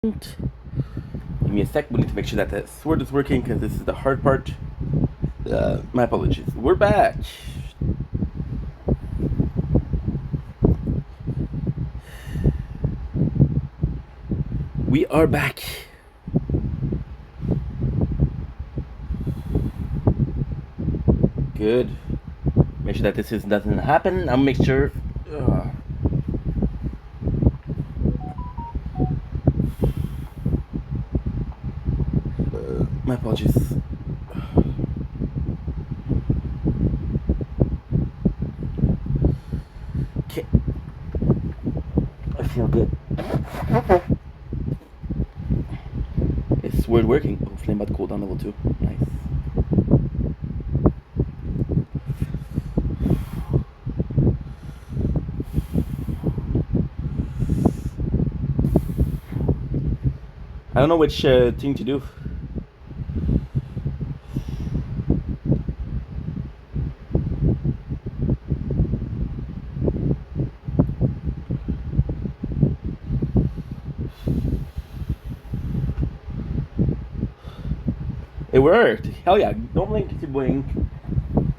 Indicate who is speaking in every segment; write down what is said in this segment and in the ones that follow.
Speaker 1: Give me a sec. We need to make sure that the sword is working because this is the hard part. My apologies. We're back. We are back. Good. Make sure that this doesn't happen. I'll make sure. My apologies. Okay. I feel good. Is sword working? Oh, flame bot cooldown level 2. Nice. I don't know which thing to do. It worked! Hell yeah! Don't blink, keep blink.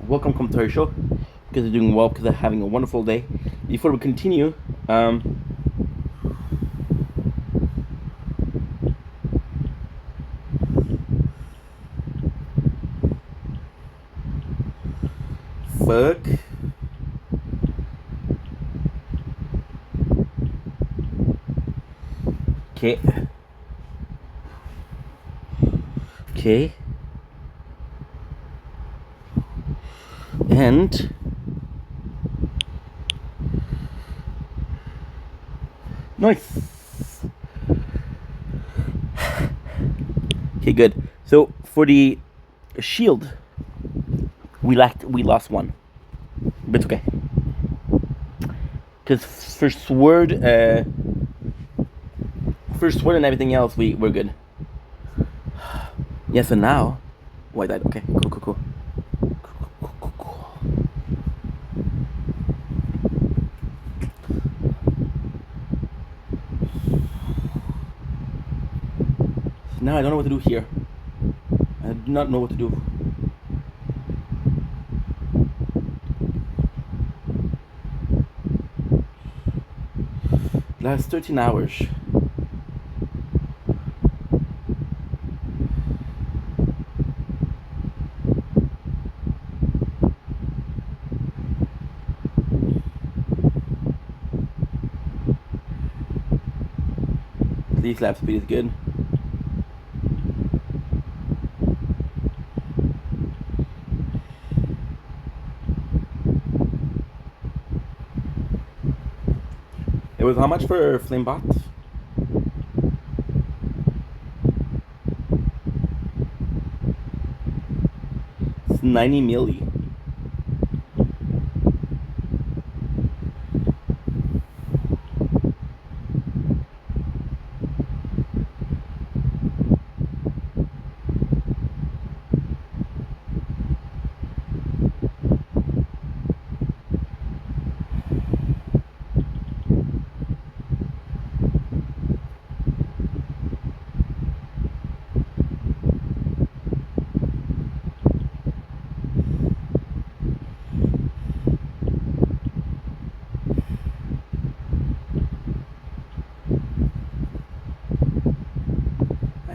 Speaker 1: Welcome to our show. Because you're doing well, because they're having a wonderful day. Before we continue, fuck. Okay. Okay. And nice. Okay, good. So for the shield, we lost one, but it's okay. Because for sword, and everything else, we're good. Yeah. So now, why that? Okay. Cool. Now I don't know what to do here. I do not know what to do. Last 13 hours. These lap speed is good. It was how much for Flamebot? It's 90 milli.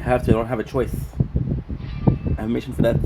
Speaker 1: I don't have a choice. I have a mission for that.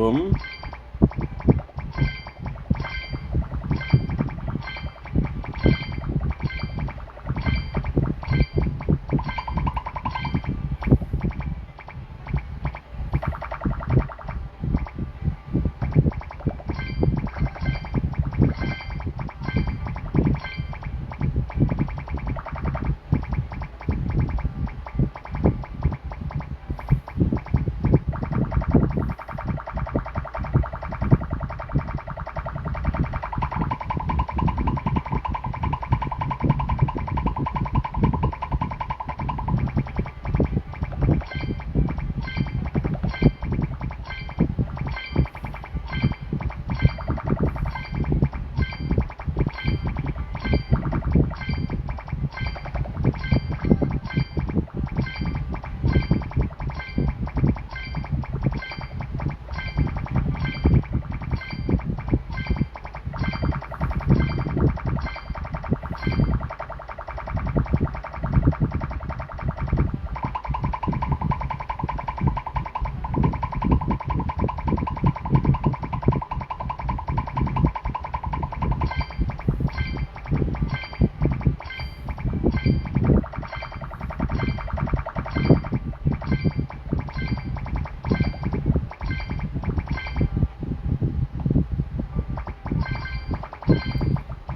Speaker 1: Boom.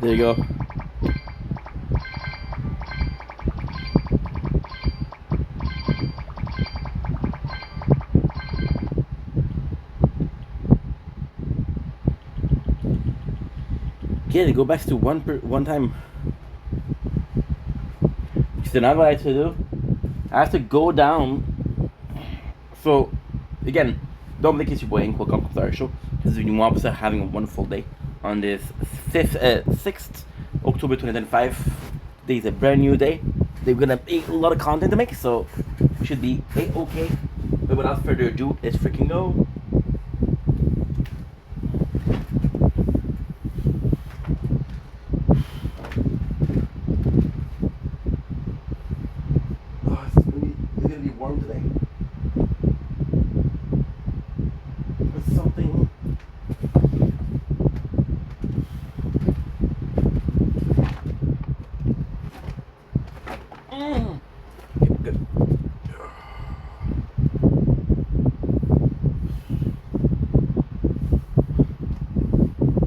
Speaker 1: There you go. Okay, go back to one time. So now what I have to do, I have to go down. So, again, don't make it your boy Ink. Welcome to the show. This is you want to having a wonderful day on this 6th October 2025. Today is a brand new day. They're gonna be a lot of content to make, so we should be okay. But without further ado, let's freaking go. Oh, it's gonna be warm today. There's something. Good.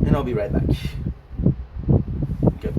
Speaker 1: And I'll be right back. Good.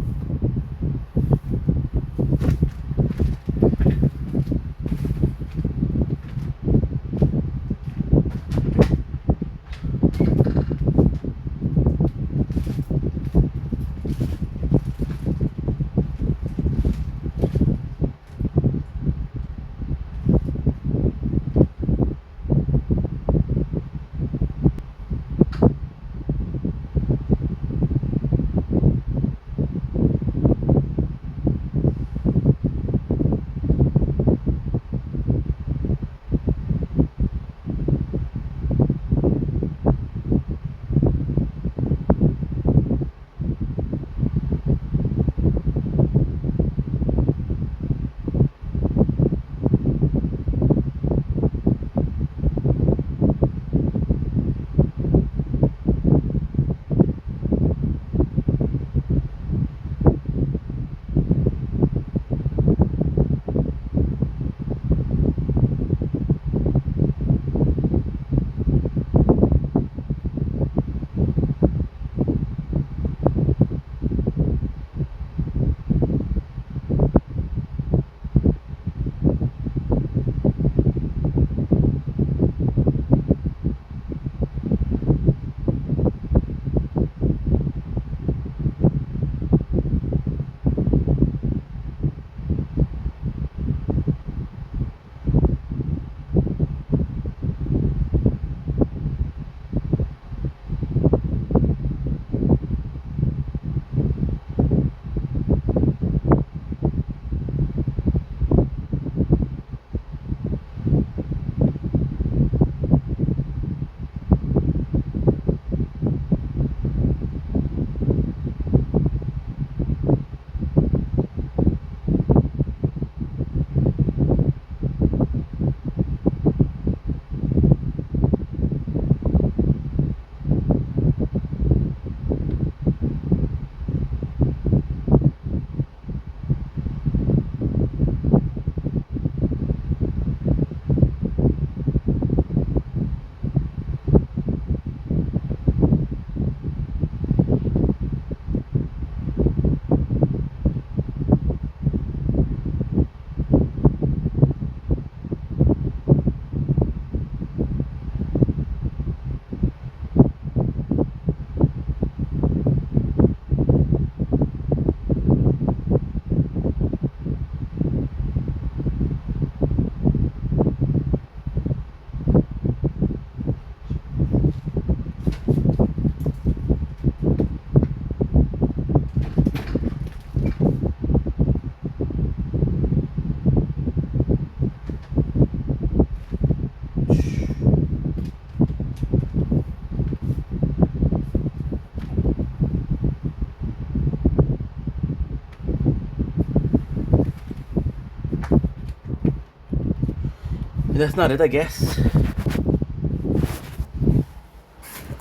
Speaker 1: That's not it, I guess.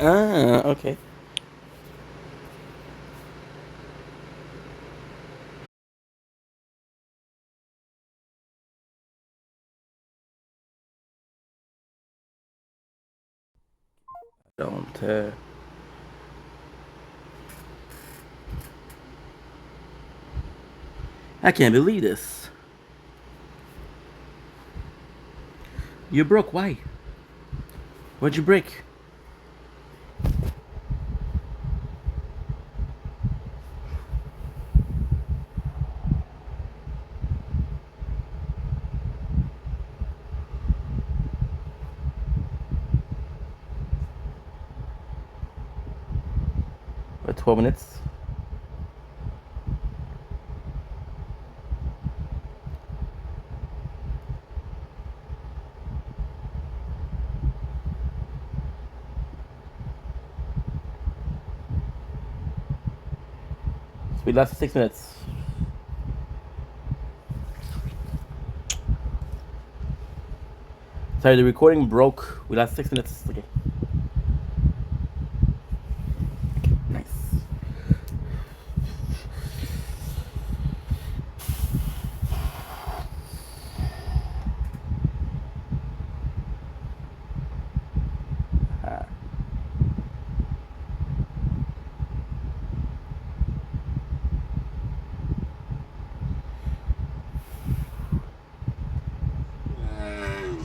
Speaker 1: Ah, okay. Don't. I can't believe this. You broke. Why? What'd you break? What, 12 minutes? So we lasted 6 minutes. Sorry, the recording broke. We lasted 6 minutes. Okay. Nice.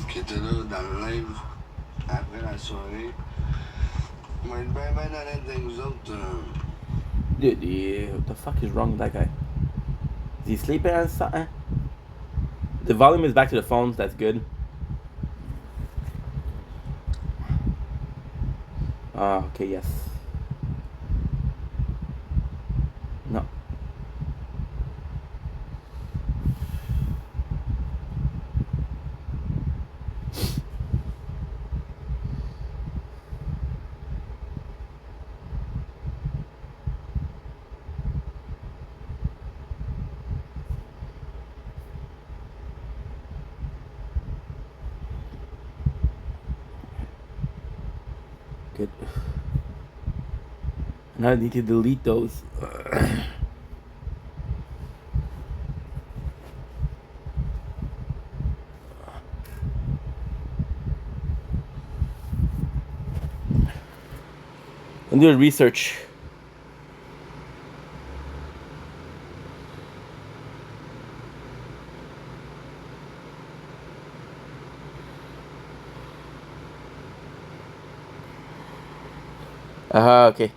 Speaker 2: Qui était là dans le live après la soirée. Il va être bien honnête avec nous autres.
Speaker 1: Dude, what the fuck is wrong with that guy? Is he sleeping or something? The volume is back to the phones. That's good. Okay, yes. No. Good. Now I need to delete those. I'm doing research. Okay.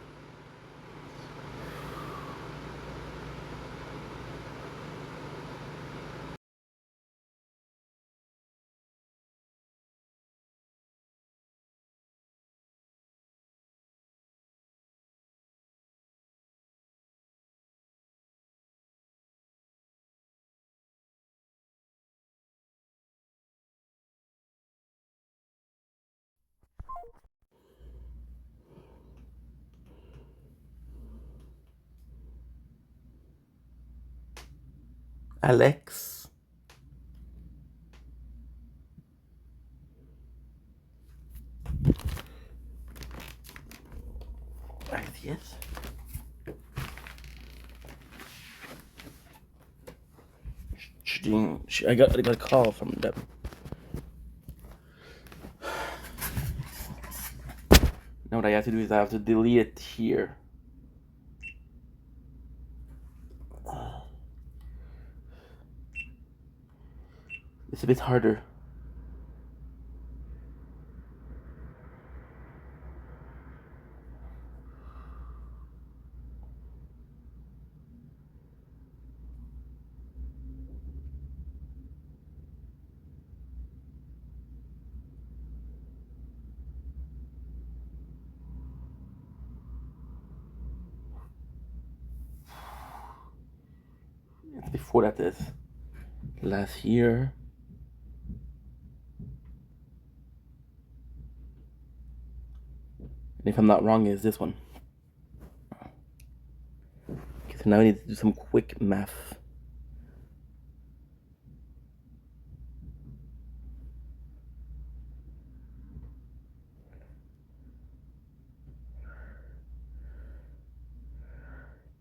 Speaker 1: Alex. Yes. I got a call from them. Now what I have to do is I have to delete it here. It's a bit harder. It's before that is last year. And if I'm not wrong, is this one. Okay, so now I need to do some quick math.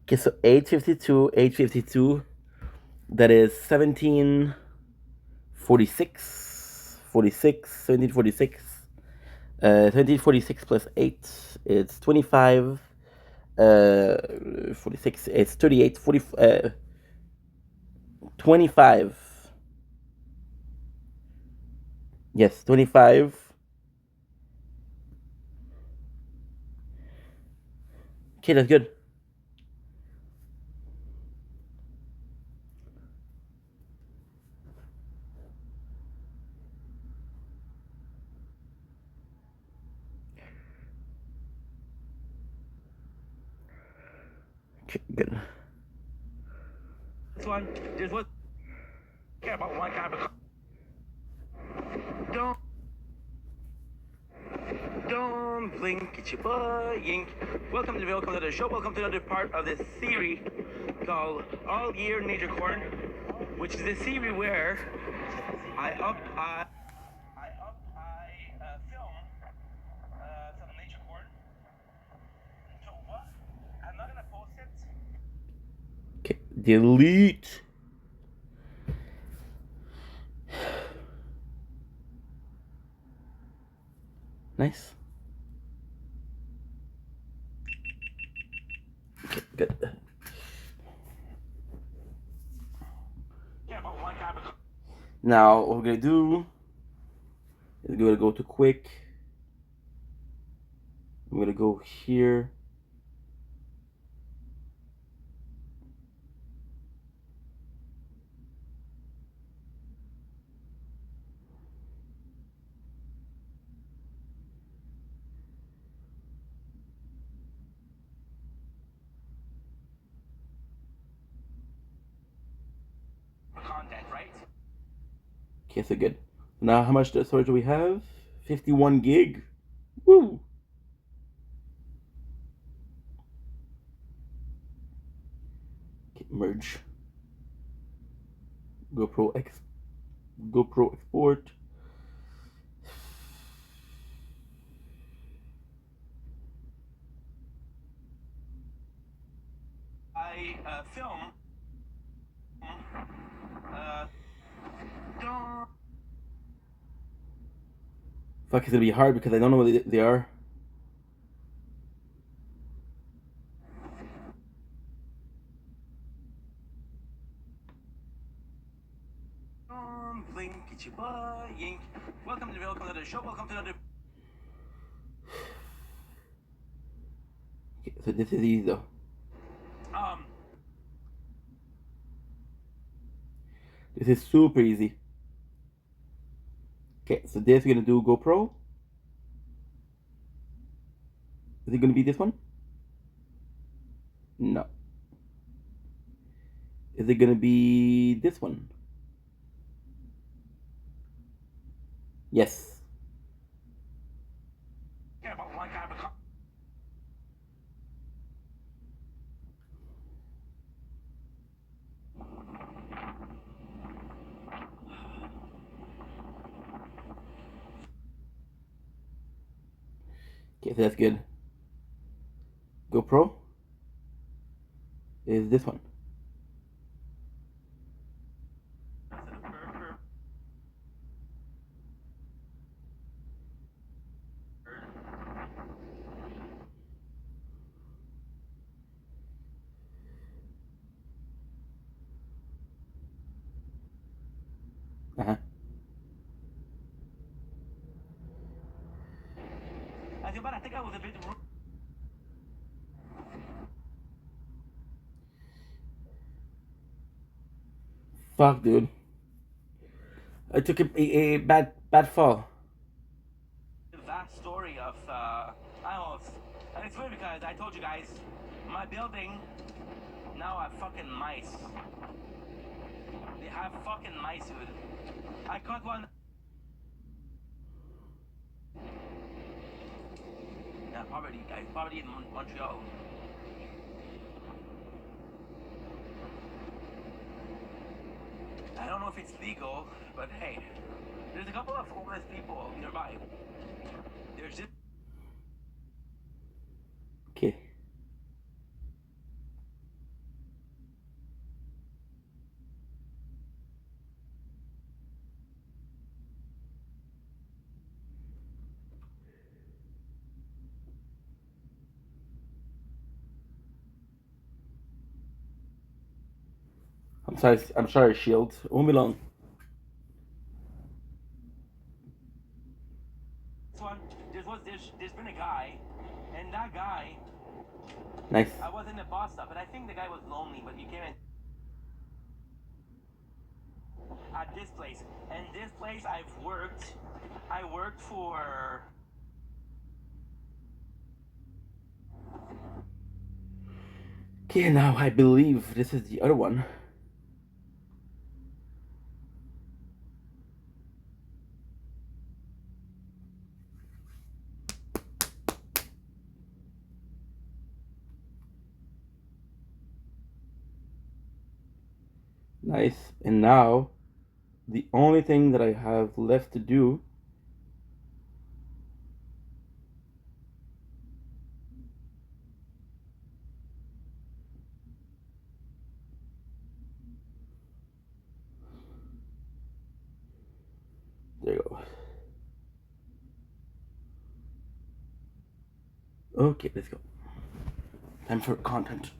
Speaker 1: Okay, so 852. That is 1746. 1746. 1746 plus 8, it's 25. 46, it's 38. 25. Yes, 25. Okay, that's good. Okay, good.
Speaker 3: This one, just what care about one kind of. Don't blink, it's your boy Yink. Welcome to the show. Welcome to another part of this series called All Year Nature Corn, which is a series where I film some nature corn. So what? I'm not gonna post it.
Speaker 1: Okay, delete. Nice. Okay, good. Now, what we're gonna do is we're gonna go to quick. I'm gonna go here.
Speaker 3: Content, right?
Speaker 1: Okay, so good. Now, how much storage do we have? 51 gig. Woo! Okay, merge. GoPro export.
Speaker 3: I film. Don't
Speaker 1: Fuck, it's gonna be hard because I don't know what they are.
Speaker 3: blink, it's your boy Yink. Welcome to the show. Welcome to another.
Speaker 1: Okay, so this is easy though. This is super easy. Okay, so this we're gonna do GoPro. Is it gonna be this one? No. Is it gonna be this one? Yes.
Speaker 3: Care about one kind of.
Speaker 1: Okay, so that's good. GoPro is this one. Uh-huh.
Speaker 3: I think I was a bit rude.
Speaker 1: Fuck, dude. I took a bad fall.
Speaker 3: The vast story of animals. And it's weird because I told you guys, my building now have fucking mice. They have fucking mice, dude. I caught one. Yeah, poverty in Montreal. I don't know if it's legal, but hey, there's a couple of homeless people nearby. There's just.
Speaker 1: Okay. I'm sorry, Shield. It won't be long.
Speaker 3: There's been a guy, and that guy.
Speaker 1: Nice.
Speaker 3: I was in the boss stuff, and I think the guy was lonely, but he came in at this place. And this place I worked for.
Speaker 1: Okay, now I believe this is the other one. Nice. And now, the only thing that I have left to do there you go. Okay, let's go. Time for content.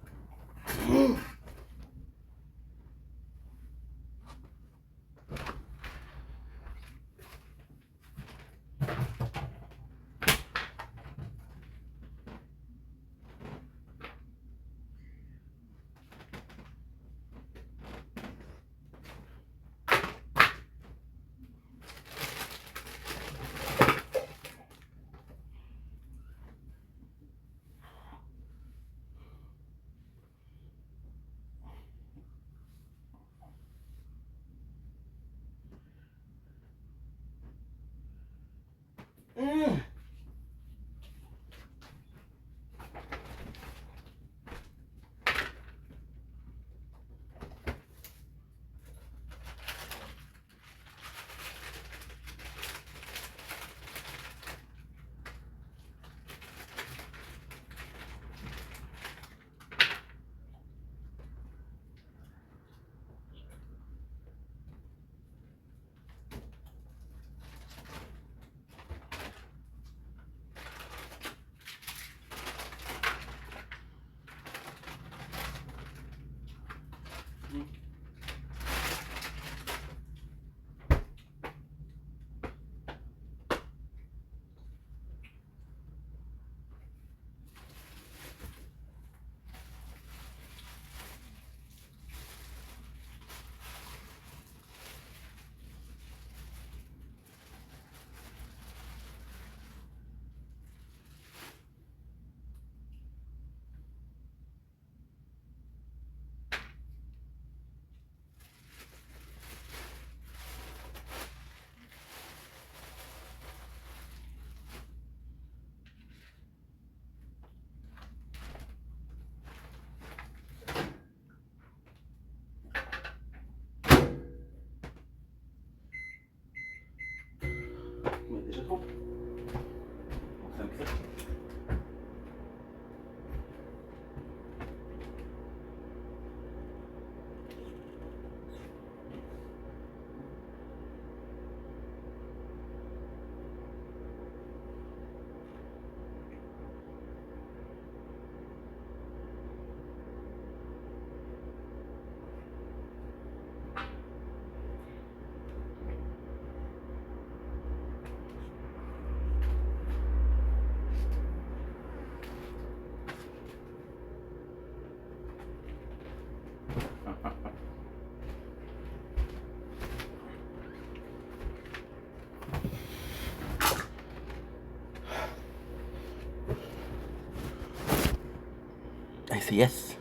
Speaker 1: I say yes.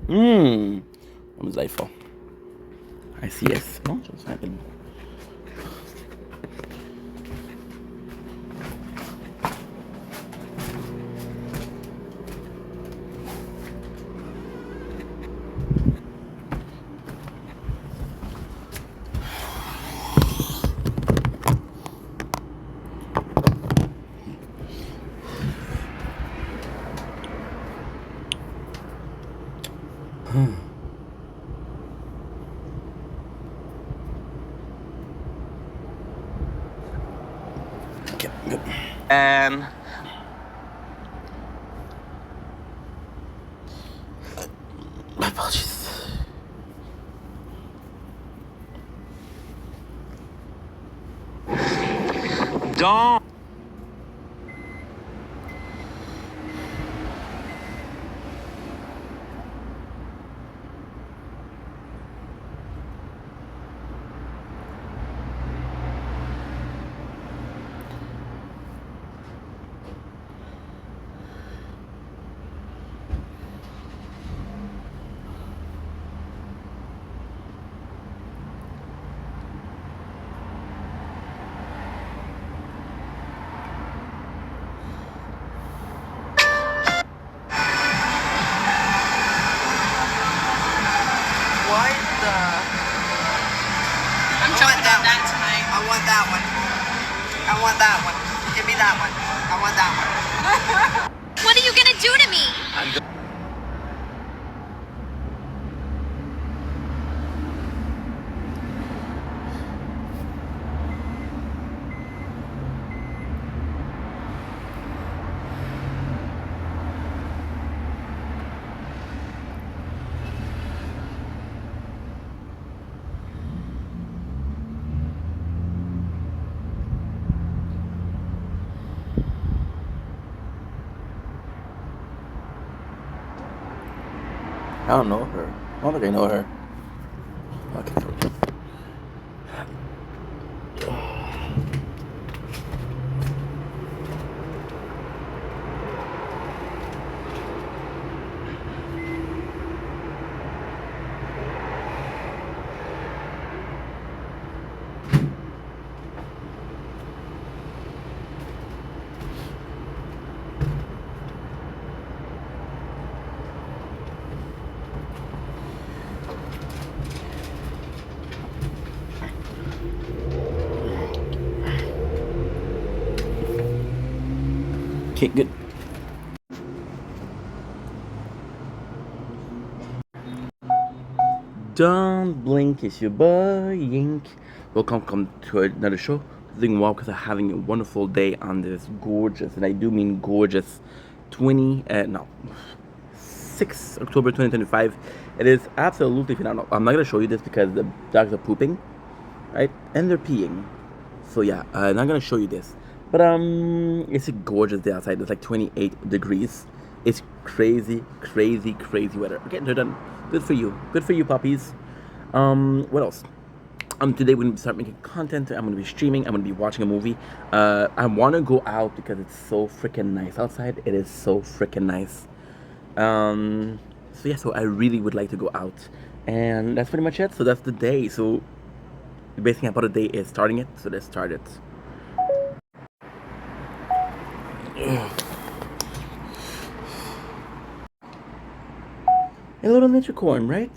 Speaker 1: What was I for? I see yes. No, what's happening? Okay, good. And my apologies.
Speaker 3: Don't.
Speaker 4: What the?
Speaker 5: I'm jumping on that tonight.
Speaker 4: I want that one. I want that one. Give me that one. I want that one.
Speaker 5: What are you gonna do to me?
Speaker 1: I don't know her. I don't think I know her. Okay, sorry. Okay, good. Don't blink, it's your boy Yink. Welcome to another show. Doing well because I'm having a wonderful day on this gorgeous, and I do mean gorgeous, 6 October 2025. It is absolutely phenomenal. I'm not gonna show you this because the dogs are pooping, right? And they're peeing. So yeah, I'm not gonna show you this. But it's a gorgeous day outside. It's like 28 degrees. It's crazy weather. Okay, they're done. Good for you. Good for you, puppies. What else? Today we're gonna start making content. I'm gonna be streaming. I'm gonna be watching a movie. I wanna go out because it's so freaking nice outside. It is so freaking nice. So yeah, so I really would like to go out, and that's pretty much it. So that's the day. So the basic thing about the day is starting it. So let's start it. A little nature corn, right?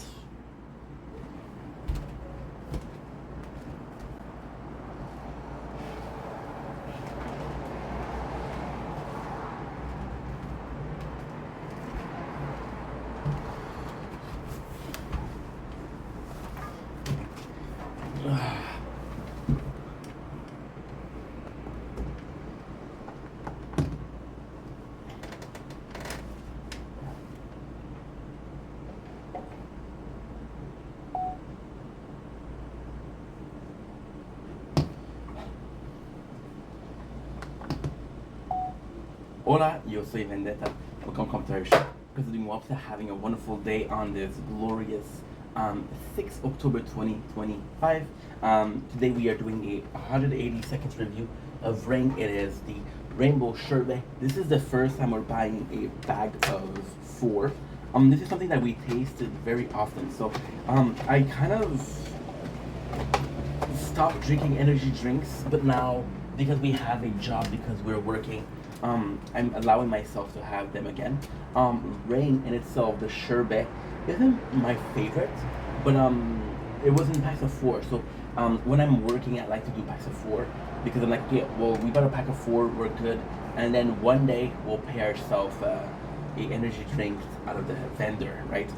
Speaker 1: Hola, yo soy Vendetta. Welcome to our show. Because doing well, having a wonderful day on this glorious 6 October 2025. Today we are doing a 180 seconds review of Ring. It is the Rainbow Sherbet. This is the first time we're buying a bag of 4. This is something that we tasted very often. So I kind of stopped drinking energy drinks, but now because we have a job, because we're working, I'm allowing myself to have them again. Rain in itself, the sherbet, isn't my favorite, but it was in packs of 4. So when I'm working, I like to do packs of 4 because I'm like, yeah, well, we bought a pack of 4, we're good, and then one day we'll pay ourselves a energy drink out of the vendor, right?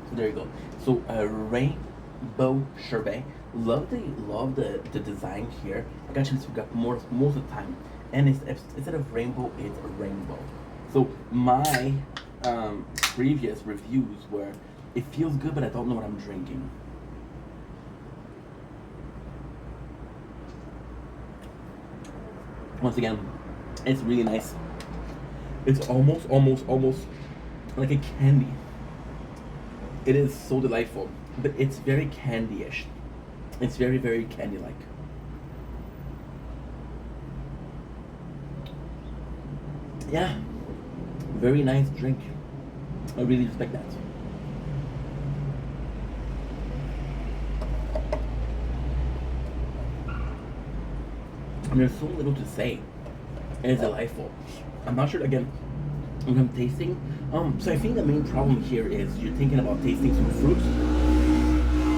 Speaker 1: So there you go. So Rainbow Sherbet. Love the design here. I got you got most of the time. And it's instead of rainbow, it's a rainbow. So my previous reviews were, it feels good, but I don't know what I'm drinking. Once again, it's really nice. It's almost like a candy. It is so delightful, but it's very candy-ish. It's very, very candy-like. Yeah, very nice drink. I really respect that. And there's so little to say. And it's delightful. I'm not sure again when I'm tasting. So I think the main problem here is you're thinking about tasting some fruit,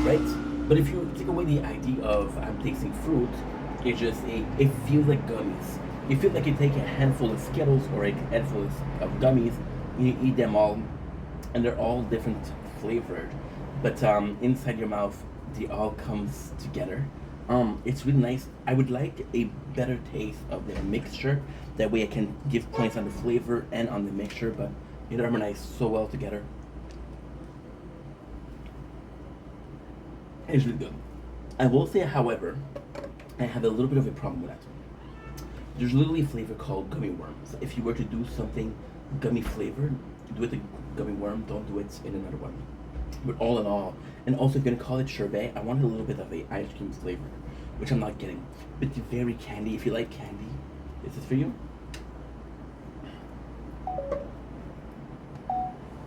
Speaker 1: right? But if you take away the idea of I'm tasting fruit, it's just it feels like gummies. You feel like you take a handful of Skittles or a handful of gummies, and you eat them all, and they're all different flavored, but inside your mouth, they all comes together. It's really nice. I would like a better taste of their mixture. That way I can give points on the flavor and on the mixture, but it harmonizes so well together. It's really good. I will say, however, I have a little bit of a problem with that. There's literally a flavor called gummy worms. If you were to do something gummy flavored, do it with a gummy worm, don't do it in another one. But all in all, and also if you're gonna call it sherbet, I wanted a little bit of a ice cream flavor, which I'm not getting. But it's very candy. If you like candy, this is for you.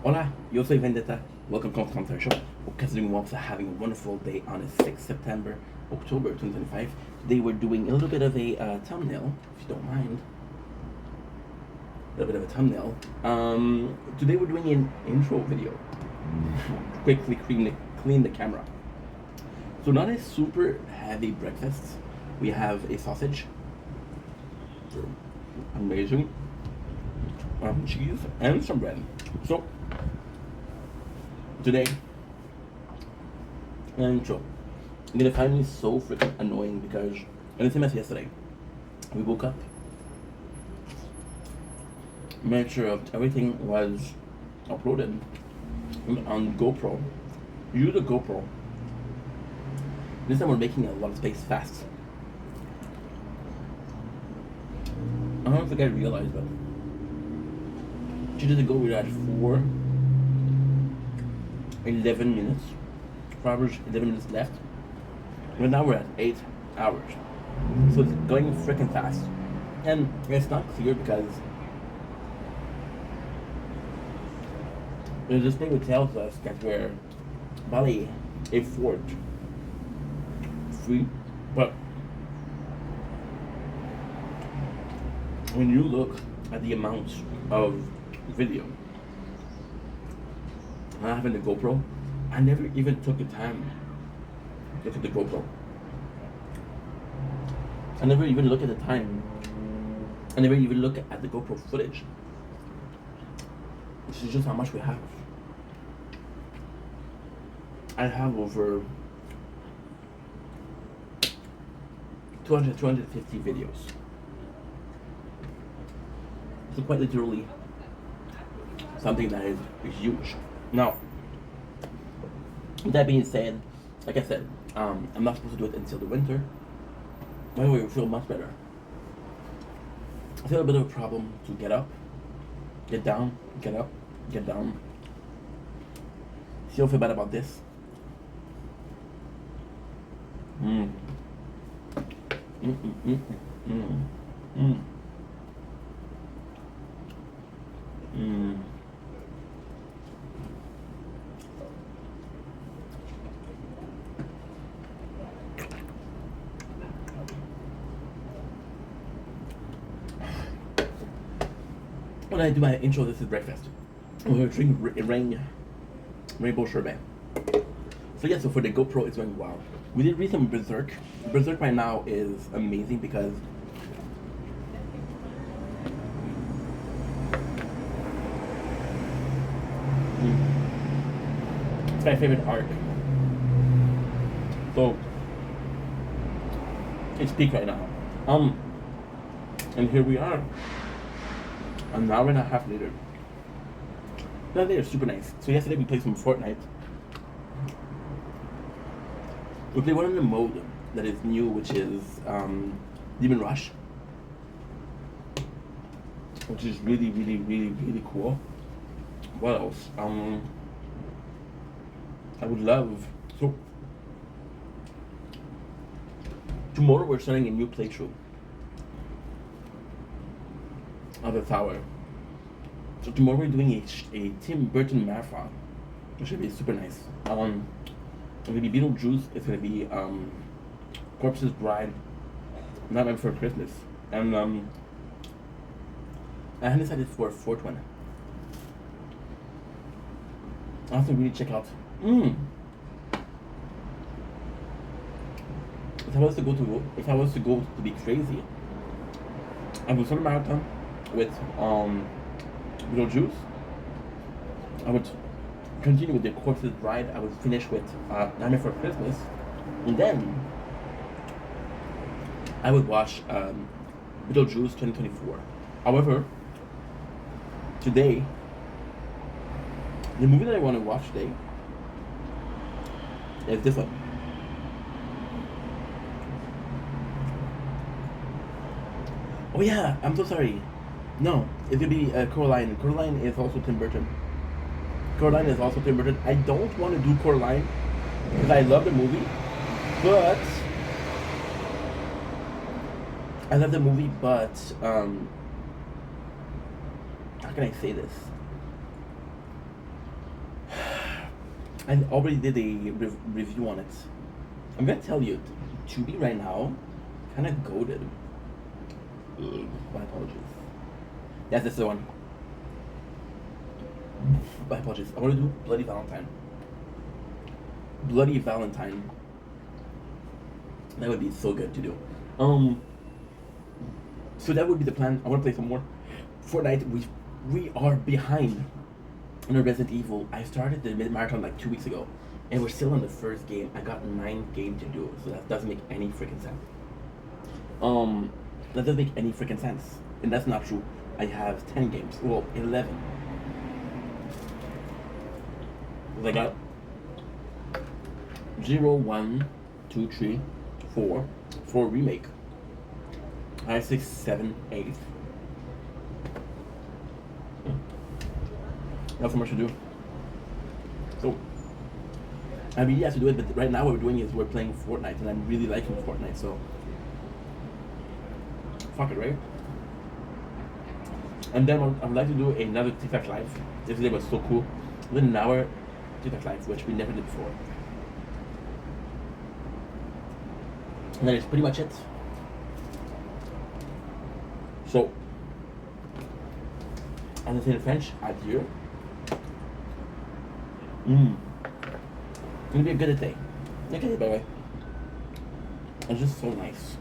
Speaker 1: Hola, yo soy Vendetta. Welcome to Commentary Show. Considering we're having a wonderful day on the 6th September, October 2025. Today we're doing a little bit of a thumbnail, if you don't mind. A little bit of a thumbnail. Today we're doing an intro video. Quickly clean the camera. So not a super heavy breakfast. We have a sausage. Amazing. Cheese and some bread. So today, intro. I'm gonna find me so freaking annoying because, and the same as yesterday, we woke up, made sure of everything was uploaded on GoPro. Use the GoPro. This time we're making a lot of space fast. I don't think I realized, but she did go with that for 11 minutes. 4 hours, 11 minutes left. But now we're at 8 hours. So it's going freaking fast. And it's not clear because this thing tells us that we're about a fourth free. But when you look at the amount of video, not having the GoPro, I never even took the time to look at the GoPro. I never even look at the time. I never even look at the GoPro footage. This is just how much we have. I have over 250 videos. So quite literally something that is huge. Now, with that being said, like I said, I'm not supposed to do it until the winter. By the way, we feel much better. I feel a bit of a problem to get up, get down, get up, get down. Still feel bad about this. When I do my intro, this is breakfast. We're drinking rainbow sherbet. So yeah, so for the GoPro, it's going wow. We did read some Berserk. Berserk right now is amazing because it's my favorite arc. So it's peak right now. And here we are. An hour and a half later. That day is super nice. So yesterday we played some Fortnite. We played one in the mode that is new, which is Demon Rush. which is really cool. What else? I would love so. Tomorrow we're starting a new playthrough of the tower. So tomorrow we're doing a Tim Burton marathon, which should be super nice. It's gonna be Beetlejuice. It's gonna be Corpse's Bride, Nightmare Before Christmas, and I haven't decided for a fourth one. I have to really check out. If I was to go to be crazy, I would start a marathon with Beetlejuice. I would continue with the Corpse's Bride. I would finish with Nightmare Before Christmas, and then I would watch Beetlejuice 2024. However, today, the movie that I want to watch today is this one. Oh yeah, I'm so sorry. No, it's gonna be Coraline. Coraline is also Tim Burton. Coraline is also Tim Burton. I don't want to do Coraline because I love the movie, but how can I say this? I already did a review on it. I'm gonna tell you, Tubi right now, kind of goated. My apologies. Yes, this is the one. My apologies. I want to do Bloody Valentine. Bloody Valentine. That would be so good to do. So that would be the plan. I want to play some more Fortnite. We are behind on the Resident Evil. I started the marathon like 2 weeks ago, and we're still on the first game. I got 9 games to do, so that doesn't make any freaking sense. That doesn't make any freaking sense, and that's not true. I have 10 games. Well, 11. I got 0, 1, 2, 3, 4 for remake. I have 6, 7, 8. Not so much to do. So I really have to do it, but right now what we're doing is we're playing Fortnite, and I'm really liking Fortnite, so fuck it, right? And then I would like to do another TikTok live. Yesterday was so cool. Within an hour TikTok live, which we never did before. And that is pretty much it. So, as I say in French, adieu. It's gonna be a good day. Okay, by the way. It's just so nice.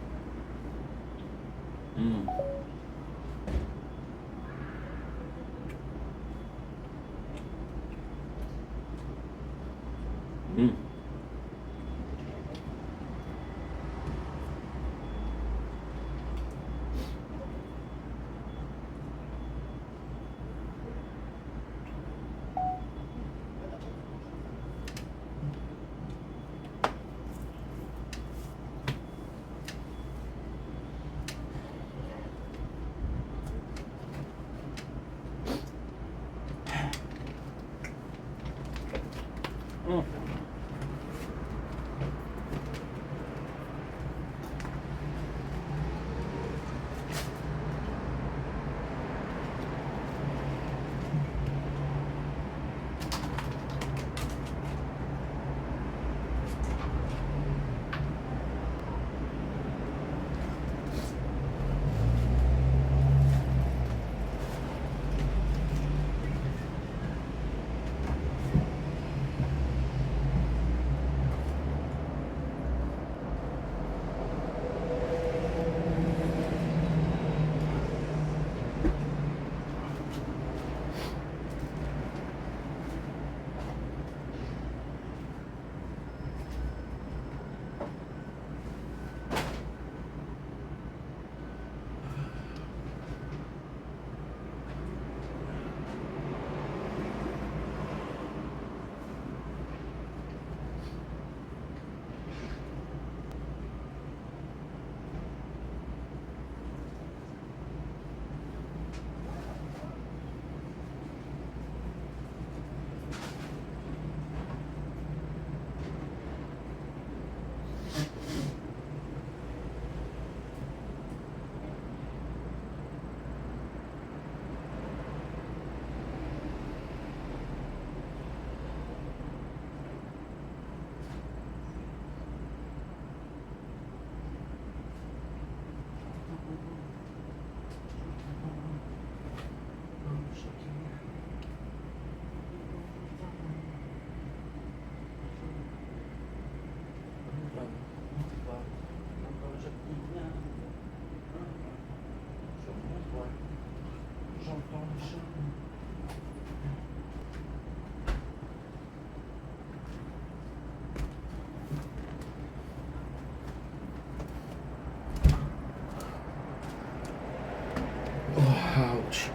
Speaker 1: Oh, ouch.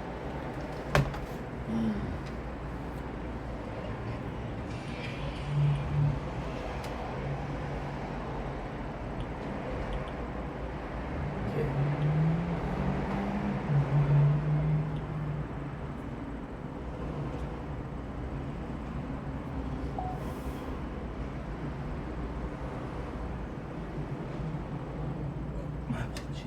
Speaker 1: Okay. My apologies.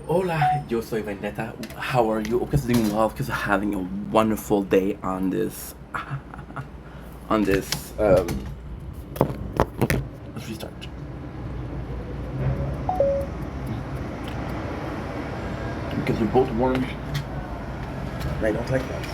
Speaker 1: Hola, yo soy Vendetta. How are you? Hope you're doing well, because you're having a wonderful day on this. Let's restart. Because we're both warm. And I don't like that.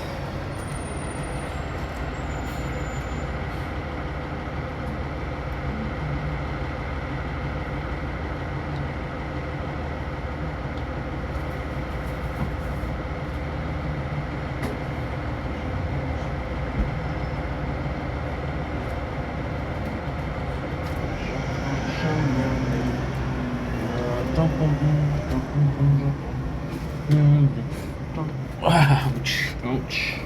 Speaker 1: Ouch, ouch.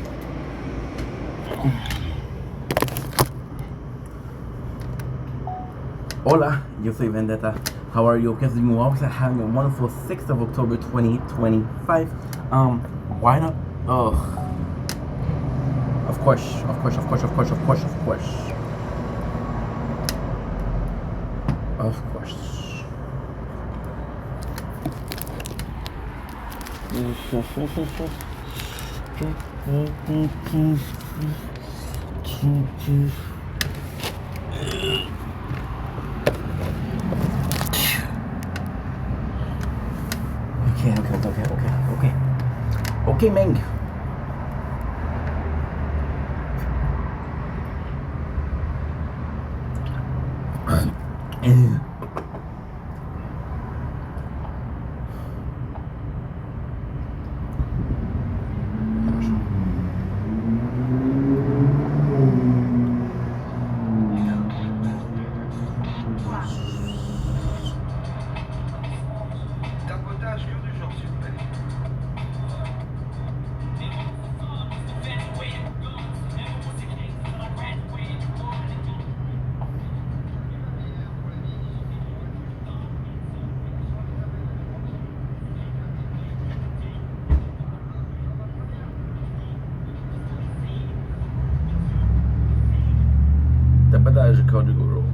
Speaker 1: Hola, yo soy Vendetta. How are you? Because you always are having a wonderful 6th of October 2025. Why not? Oh. Of course. Okay, Meng.
Speaker 2: Tapotage lieu d'urgence, s'il vous plaît.
Speaker 1: Tapotage code du gros.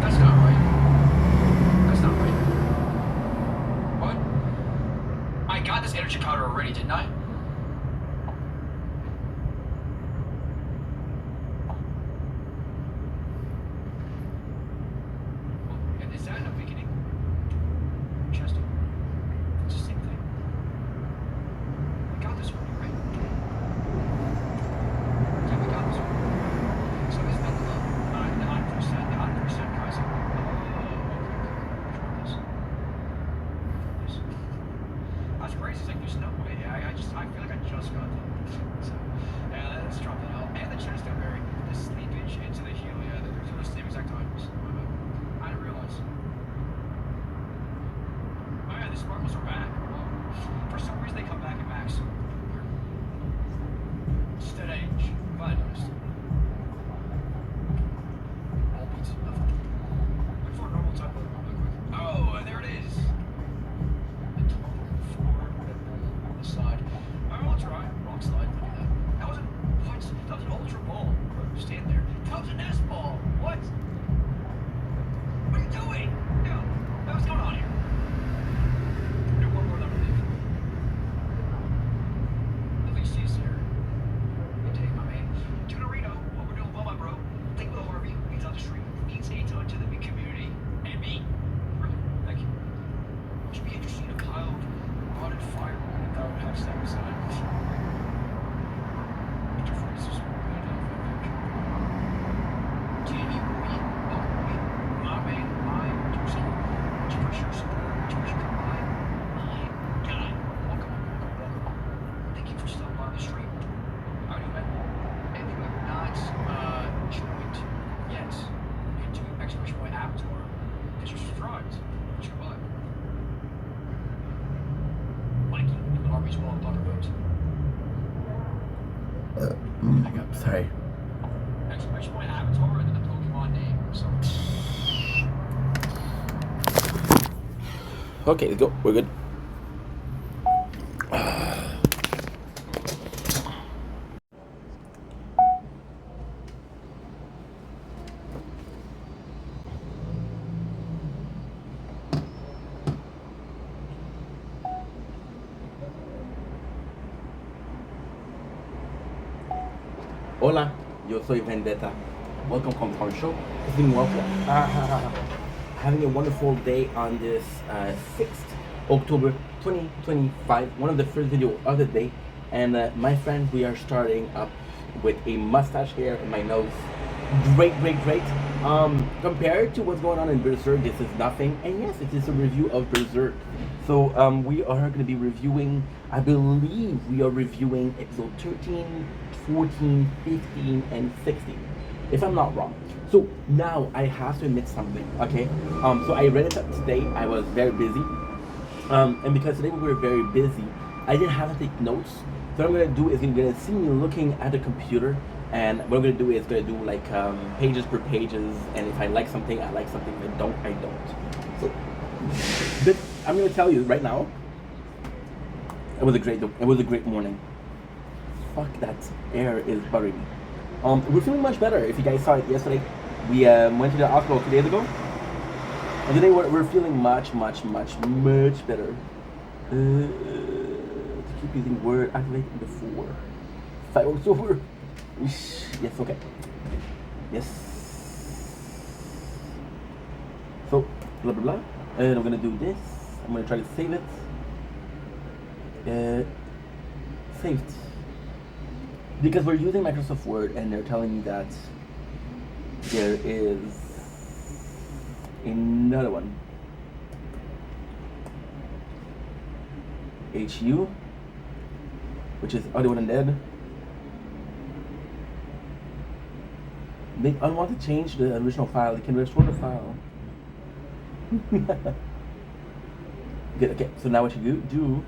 Speaker 6: That's not right. That's not right. What? I got this energy powder already, didn't I? And is that in the beginning? Chester? It's the same thing. We got this already, right? Yeah, we got this already. So it's not the 9%, guys. That's crazy. It's like there's no way. I feel like I just got done. So, yeah, let's drop that out. And the Chesterberry, the sleepage into the Helia, they're doing the same exact times. I didn't realize. Oh yeah, the sparkles are back. For some reason, they come back at max. Stead age. Glad I noticed. All beats. Look for a normal type of real quick. Oh, there it is. The total floor on the side. Oh, let's try. Wrong slide. Look at that. That was an ultra ball. Stand there. That was a nest ball. What? What are you doing? No. What's going on here? Do one more underneath. which would be interesting, a pile of rotted firewood that would have stuff beside it. Interface is good, I think. TV will be my man, my person, which pressure support, which pressure combine. My God. Welcome. Thank you for stopping by the stream. How do you met? If you have not joined yet into Exclamation Point Avatar, because you're subscribed, push your butt. Mikey, the Army's Wall Thunderbolt.
Speaker 1: Sorry.
Speaker 6: Exclamation Point Avatar and then the Pokemon name. So.
Speaker 1: Okay, let's go. We're good. Hola, yo soy Vendetta. Welcome to Compound Show. It's been welcome. Having a wonderful day on this 6th October 2025. One of the first video of the day. And my friend, we are starting up with a mustache hair in my nose. Great. Compared to what's going on in Berserk, this is nothing. And yes, it is a review of Berserk. So we are going to be reviewing, I believe we are reviewing episode 13, 14, 15, and 16, if I'm not wrong. So now I have to admit something, okay? So I read it up today. I was very busy. And because today we were very busy, I didn't have to take notes. So what I'm going to do is you're going to see me looking at the computer. And what I'm going to do is going to do like pages per pages. And if I like something, I like something. If I don't, I don't. So but I'm going to tell you right now, it was a great morning. Fuck, that air is buttering me. We're feeling much better. If you guys saw it yesterday, we went to the hospital 2 days ago. And today we're feeling much better. To keep using word activated before 5 October. Yes, okay. Yes. So, blah blah blah. And I'm gonna do this. I'm gonna try to save it. Saved. Because we're using Microsoft Word and they're telling me that there is another one. HU, which is other one and dead. They unwanted to change the original file. You can restore the file. Good. Okay. So now what you do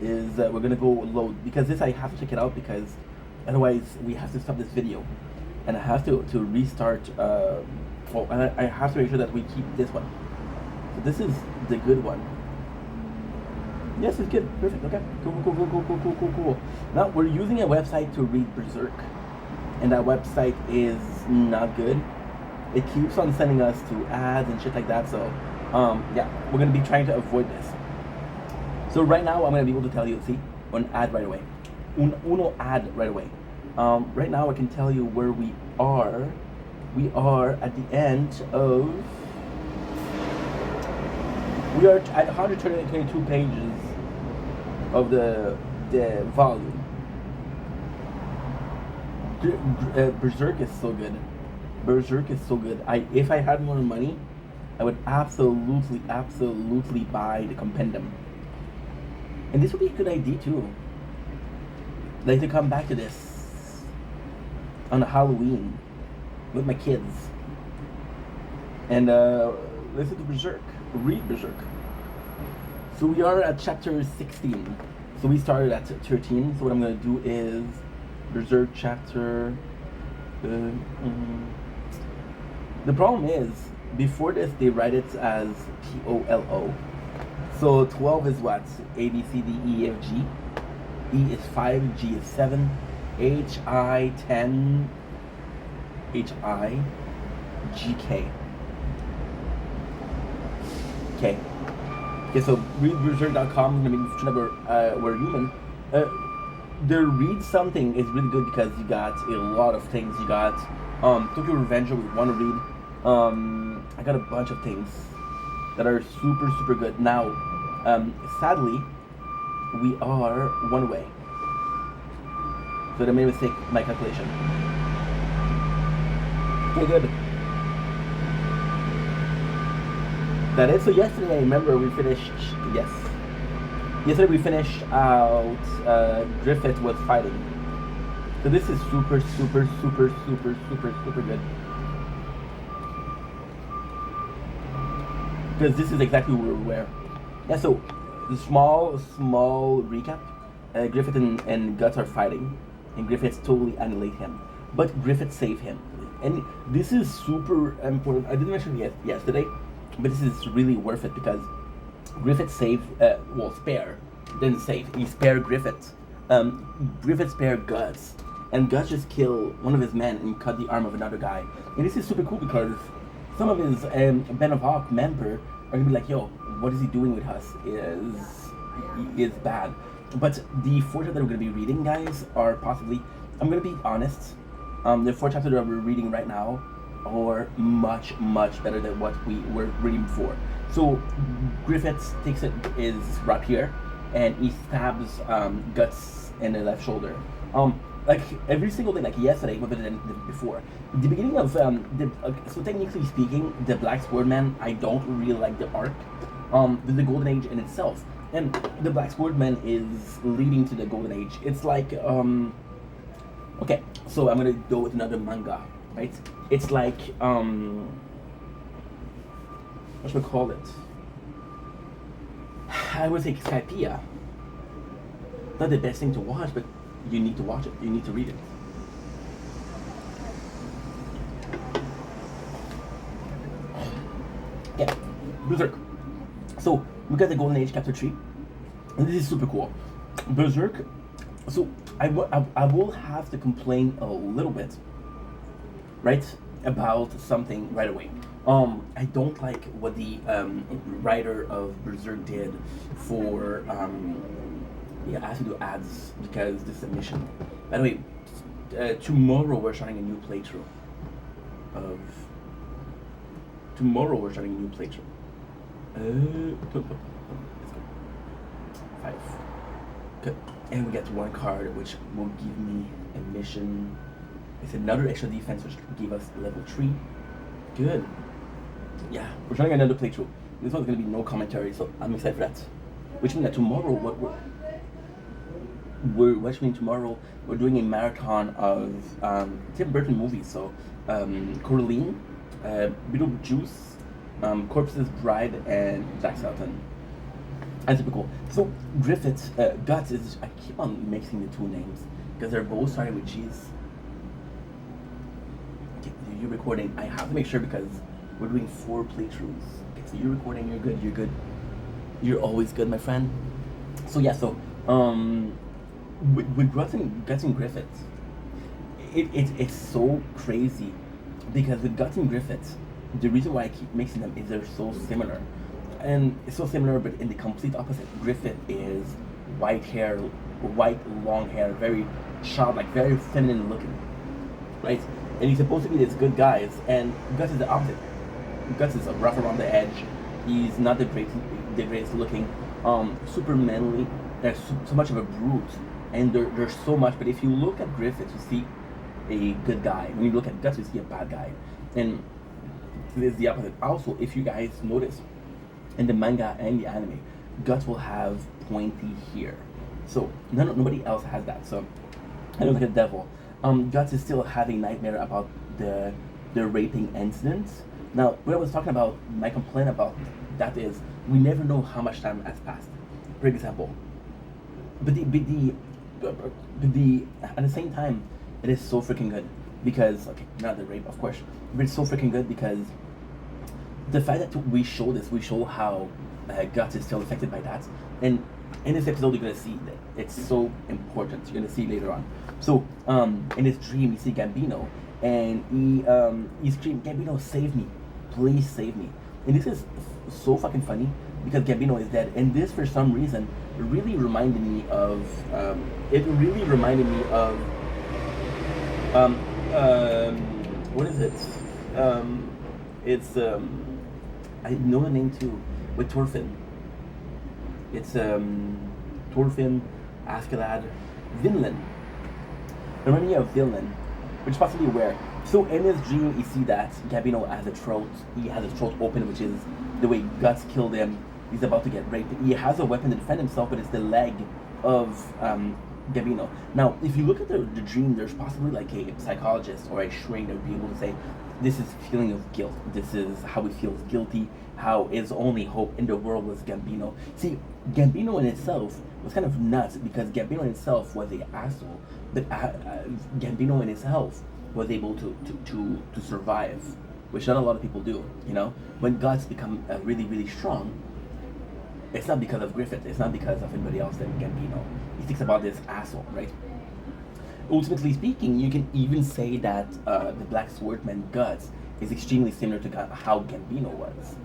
Speaker 1: is we're gonna go load, because this I have to check it out, because otherwise we have to stop this video, and I have to restart. And I have to make sure that we keep this one. So this is the good one. Yes, it's good. Perfect. Okay. Cool. Now we're using a website to read Berserk. And that website is not good. It keeps on sending us to ads and shit like that. So, yeah, we're gonna be trying to avoid this. So right now, I'm gonna be able to tell you. See, an ad right away. Uno ad right away. Right now, I can tell you where we are. We are at the end of. We are at 122 pages of the volume. Berserk is so good. If I had more money, I would absolutely buy the compendium. And this would be a good idea too. Like to come back to this on Halloween with my kids and listen to Berserk, read Berserk. So we are at chapter 16. So we started at 13. So what I'm gonna do is Berserk chapter. The problem is, before this they write it as POLO. So 12 is what? A, B, C, D, E, F, G. E is 5, G is 7, H, I, 10, H, I, G, K. Okay. Okay, so readberserk.com is going to be we're human. The read something is really good because you got a lot of things. You got Tokyo Revenger we want to read. I got a bunch of things that are super good. Now, Sadly, we are one away. So I made a mistake in my calculation. Okay, good. That is, so yesterday I remember we finished, yes. Yesterday we finished out, Griffith was fighting. So this is super good. Because this is exactly where. Yeah, so, the small recap. Griffith and Guts are fighting. And Griffith totally annihilate him. But Griffith saved him. And this is super important. I didn't mention it yesterday. But this is really worth it because Griffith saved, didn't save. He spared Griffith. Griffith spared Guts. And Guts just killed one of his men and cut the arm of another guy. And this is super cool because some of his Ben of Hawk member are gonna be like, yo, what is he doing with us? Is bad. But the 4 chapters that we're gonna be reading, guys, are possibly, I'm gonna be honest, the 4 chapters that we're reading right now are much better than what we were reading before. So Griffith takes his rap here and he stabs Guts in the left shoulder. Like every single day, like yesterday, but than before. The beginning of so technically speaking, the Black Swordman, I don't really like the arc. The Golden Age in itself, and the Black Swordman is leading to the Golden Age. It's like okay, so I'm gonna go with another manga, right? It's like what should we call it? I would say Skypiea. Not the best thing to watch, but you need to watch it. You need to read it. Yeah, Berserk. So we got the Golden Age chapter 3, and this is super cool. Berserk. So I will have to complain a little bit, right, about something right away. I don't like what the writer of Berserk did for I have to do ads because this is a mission. By the way, tomorrow we're starting a new playthrough. Let's go. 5. Good. And we get 1 card which will give me a mission. It's another extra defense which will give us level 3. Good. Yeah, we're starting another playthrough. This one's gonna be no commentary, so I'm excited for that. Which means that tomorrow tomorrow we're doing a marathon of Tim Burton movies. So Coraline, Beetlejuice, Corpse's Bride, and Jack Skellington. And super cool. So Griffith, Guts is, I keep on mixing the 2 names because they're both starting with G's. Okay, so you're recording. I have to make sure because we're doing 4 playthroughs. Okay, so you're recording. You're good. You're always good, my friend. So yeah, so with Guts and Griffith, it's so crazy because with Guts and Griffith, the reason why I keep mixing them is they're so similar. And it's so similar, but in the complete opposite. Griffith is white long hair, very childlike, very feminine looking, right? And he's supposed to be this good guy, and Guts is the opposite. Guts is rough around the edge. He's not the greatest looking, super manly. There's so much of a brute, and there's so much. But if you look at Griffith, you see a good guy. When you look at Guts, you see a bad guy, and it's the opposite. Also, if you guys notice, in the manga and the anime, Guts will have pointy here. So nobody else has that. So I look at the devil. Guts is still having nightmare about the raping incidents. Now, what I was talking about, my complaint about that is we never know how much time has passed. For example, but the at the same time, it is so freaking good because not the rape, of course, but it's so freaking good because the fact that we show how Guts is still affected by that, and in this episode you're gonna see that it's so important. You're gonna see later on. So in his dream, you see Gambino, and he screams, "Gambino, save me, please save me!" And this is so fucking funny because Gambino is dead, and this for some reason really reminded me of what is it? It's I know the name too, with Thorfinn. It's Thorfinn, Askeladd, Vinland. And when you have Vinland, which is possibly where. So in his dream, you see that Gambino has a throat. He has his throat open, which is the way Guts killed him. He's about to get raped. He has a weapon to defend himself, but it's the leg of Gambino. Now, if you look at the dream, there's possibly like a psychologist or a shrink that would be able to say, this is feeling of guilt. This is how he feels guilty. How his only hope in the world was Gambino. See, Gambino in itself was kind of nuts because Gambino in itself was an asshole, but Gambino in itself was able to survive, which not a lot of people do. You know, when Guts become really, really strong, it's not because of Griffith. It's not because of anybody else than Gambino. He thinks about this asshole, right? Ultimately speaking, you can even say that the Black Swordsman Guts is extremely similar to how Gambino was.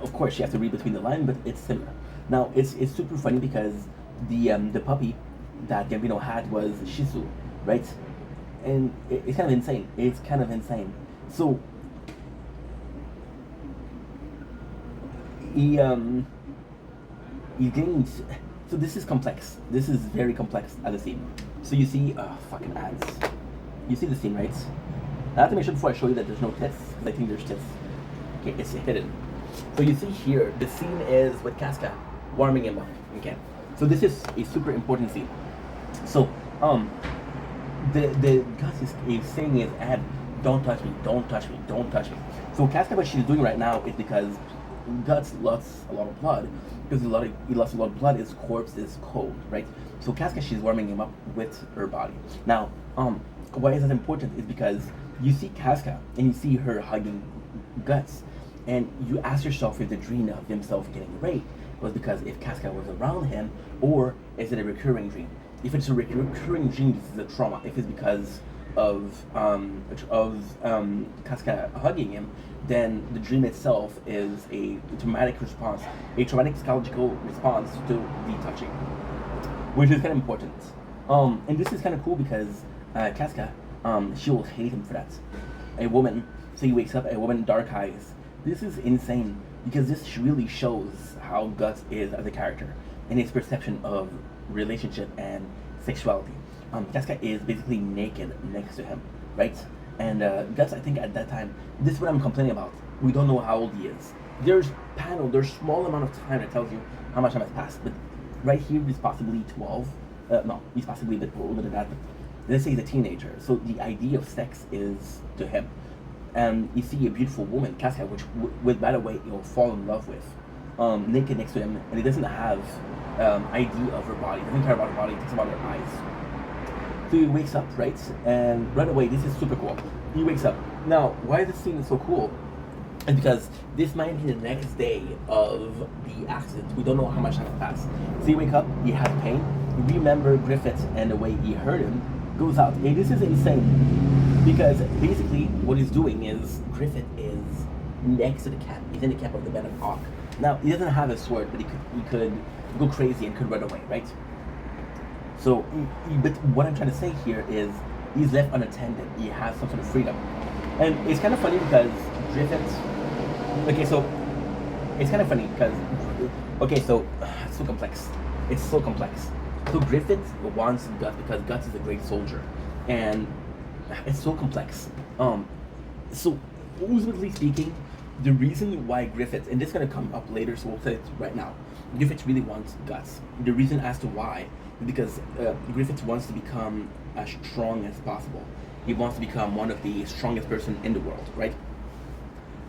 Speaker 1: Of course, you have to read between the lines, but it's similar. Now, it's super funny because the puppy that Gambino had was Shizu, right? And it's kind of insane. It's kind of insane. So he's getting. So this is complex. This is very complex as a scene. So you see, fucking ads. You see the scene, right? I have to make sure before I show you that there's no tits, because I think there's tits. Okay, it's hidden. So you see here, the scene is with Casca warming him up. Okay, so this is a super important scene. So the Gus is saying his ad, don't touch me, don't touch me, don't touch me. So Casca, what she's doing right now is because Guts lost a lot of blood. Because he lost a lot of blood, his corpse is cold, right? So Casca, she's warming him up with her body. Now, why is that important is because you see Casca and you see her hugging Guts, and you ask yourself if the dream of himself getting raped was because if Casca was around him, or is it a recurring dream? If it's a recurring dream, this is a trauma. If it's because of Casca hugging him, then the dream itself is a traumatic response, a traumatic psychological response to the touching, which is kind of important. And this is kind of cool because Casca, she will hate him for that. A woman, so he wakes up, a woman with dark eyes. This is insane because this really shows how Guts is as a character and his perception of relationship and sexuality. Casca is basically naked next to him, right? And Guts, I think at that time, this is what I'm complaining about. We don't know how old he is. There's small amount of time that tells you how much time has passed. But right here, he's possibly 12. No, he's possibly a bit older than that. But let's say he's a teenager. So the idea of sex is to him. And you see a beautiful woman, Casca, which by the way, you'll fall in love with, naked next to him, and he doesn't have idea of her body. He doesn't care about her body. He thinks about her eyes. So he wakes up, right? And right away, this is super cool. He wakes up. Now, why this scene is so cool is because this might be the next day of the accident. We don't know how much time has passed. So you wake up, he has pain. You remember Griffith and the way he hurt him, goes out. And this is insane because basically what he's doing is Griffith is next to the camp. He's in the camp of the Band of Hawk. Now, he doesn't have a sword, but he could go crazy and could run away, right? So, but what I'm trying to say here is he's left unattended. He has some sort of freedom. And it's kind of funny because Griffith... Okay, so... It's kind of funny because... Okay, so... It's so complex. It's so complex. So Griffith wants Guts because Guts is a great soldier. And it's so complex. So, ultimately speaking, the reason why Griffith... And this is going to come up later, so we'll say it right now. Griffith really wants Guts. The reason as to why... because Griffith wants to become as strong as possible. He wants to become one of the strongest person in the world, right?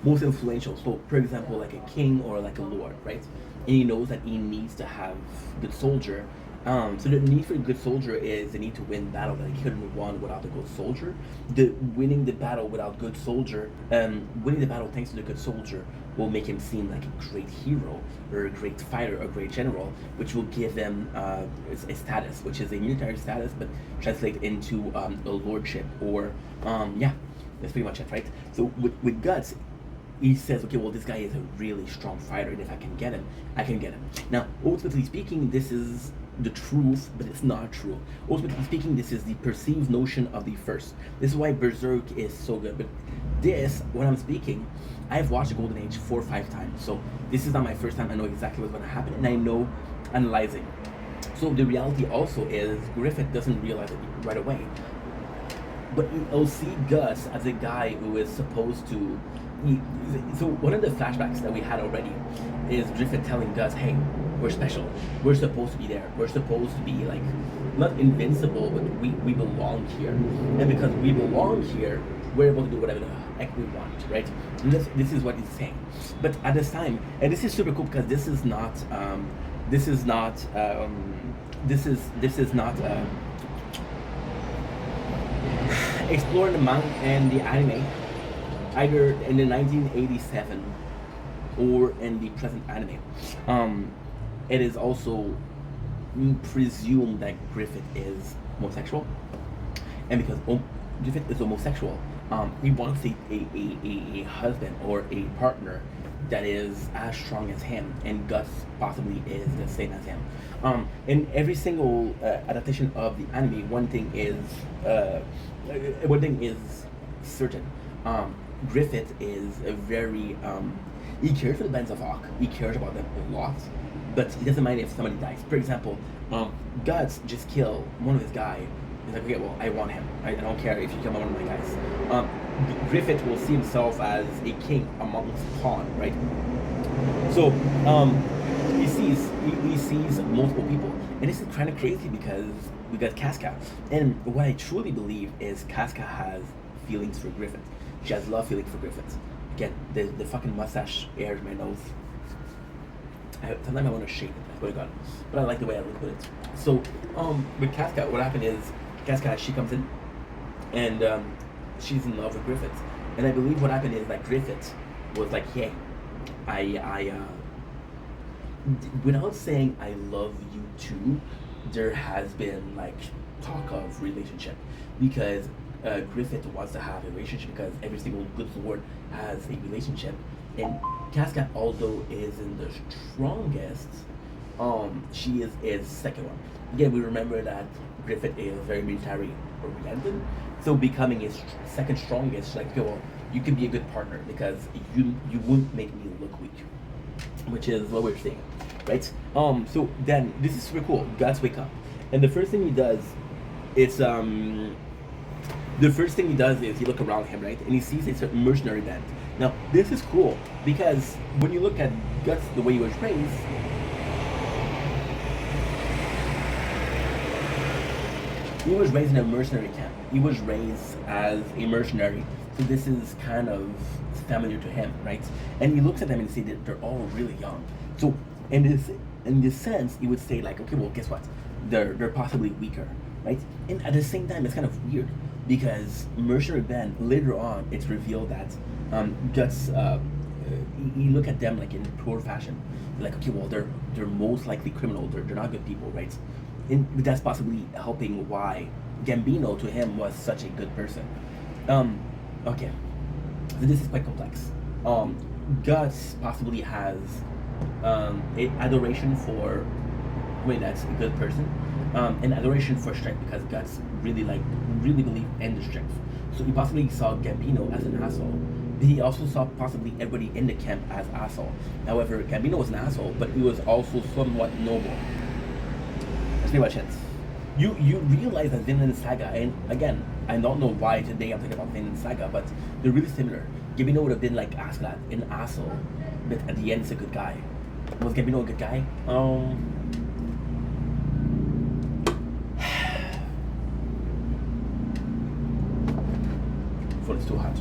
Speaker 1: Most influential. So, for example, like a king or like a lord, right? And he knows that he needs to have good soldier. So the need for a good soldier is the need to win battle that he couldn't have won without a good soldier. The winning the battle without good soldier, winning the battle thanks to the good soldier will make him seem like a great hero or a great fighter, a great general, which will give him a status, which is a military status, but translate into a lordship or yeah, that's pretty much it, right? So with Guts, he says, okay, well, this guy is a really strong fighter, and if I can get him, I can get him. Now, ultimately speaking, this is the truth, but it's not true. Ultimately speaking, this is the perceived notion of the first. This is why Berserk is so good. But this, when I'm speaking, I've watched the Golden Age 4 or 5 times, so this is not my first time. I know exactly what's going to happen, and I know analyzing. So the reality also is Griffith doesn't realize it right away, but you'll see Gus as a guy who is supposed to. So one of the flashbacks that we had already is Griffith telling Gus, "Hey, we're special. We're supposed to be there. We're supposed to be like not invincible, but we belong here. And because we belong here, we're able to do whatever the heck we want, right?" And this is what he's saying. But at this time, and this is super cool because this is not exploring the manga and the anime either in the 1987 or in the present anime. It is also presumed that Griffith is homosexual, and because Griffith is homosexual, he wants a husband or a partner that is as strong as him, and Gus possibly is the same as him. In every single adaptation of the anime, one thing is certain. Griffith is a very he cares for the Bands of Hawk. He cares about them a lot, but he doesn't mind if somebody dies. For example, Guts just killed one of his guys. He's like, okay, well, I want him. I don't care if you kill one of my guys. Griffith will see himself as a king amongst pawn, right? So he sees multiple people, and this is kind of crazy because we got Casca, and what I truly believe is Casca has feelings for Griffith. She has love feelings for Griffith. Again, the fucking mustache airs my nose. Sometimes I want to shake it, I swear to God. But I like the way I look at it. So, with Casca, what happened is, Casca, she comes in, and she's in love with Griffith. And I believe what happened is that Griffith was like, hey, without saying I love you too, there has been like talk of relationship. Because Griffith wants to have a relationship because every single good sword has a relationship. And Casca, although isn't the strongest, she is second one. Again, we remember that Griffith is very military oriented, so becoming his second strongest, like, okay, well, you can be a good partner because you wouldn't make me look weak, which is what we're saying, right? So then this is super cool. Guts wake up, and the first thing he does is he look around him, right, and he sees a certain mercenary band. Now, this is cool because when you look at Guts, the way he was raised, he was raised in a mercenary camp. He was raised as a mercenary, so this is kind of familiar to him, right? And he looks at them and see that they're all really young. So, in this sense, he would say like, okay, well, guess what? They're possibly weaker, right? And at the same time, it's kind of weird because mercenary band, later on, it's revealed that Guts, you look at them like in poor fashion, like, okay, well, they're most likely criminal. They're not good people, right? And that's possibly helping why Gambino to him was such a good person. Okay, so this is quite complex. Guts possibly has adoration for, that's a good person, and adoration for strength because Guts really believe in the strength. So he possibly saw Gambino as an asshole. He also saw possibly everybody in the camp as asshole. However, Gambino was an asshole, but he was also somewhat noble. Let's see what chance. You realize that Vinland Saga, and again, I don't know why today I'm talking about Vinland Saga, but they're really similar. Gambino would have been like Askeladd, an asshole, but at the end, it's a good guy. Was Gambino a good guy? Phone is too hot.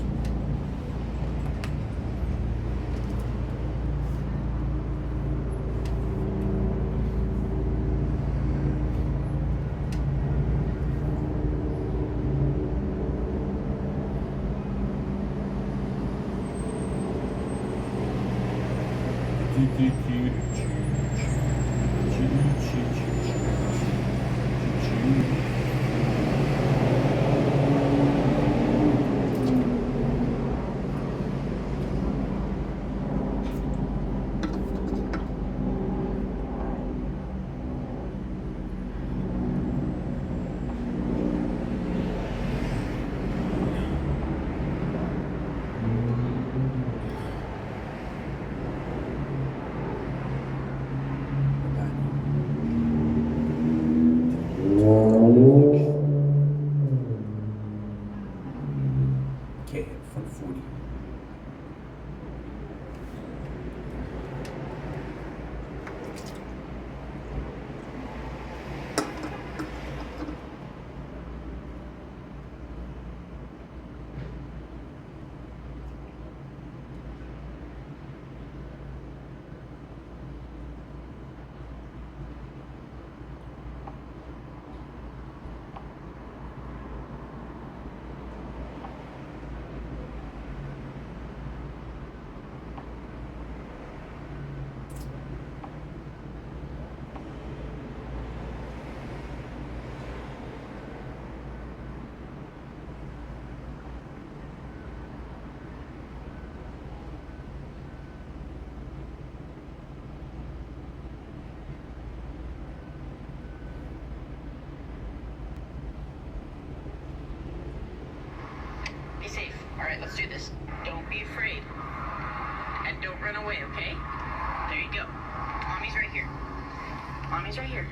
Speaker 7: Mommy's right here.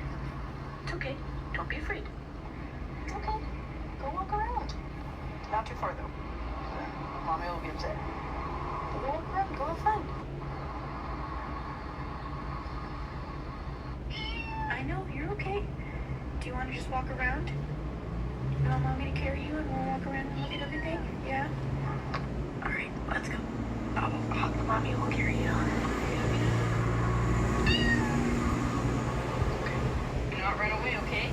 Speaker 7: It's okay. Don't be afraid. Okay. Go walk around. Not too far, though. Mommy will be upset. Go walk around. Go have fun. I know. You're okay. Do you want to just walk around? You want Mommy to carry you and we'll walk around and look at everything? Yeah? Alright, let's go. I'll hug the Mommy and we'll carry you. Do not run away, okay?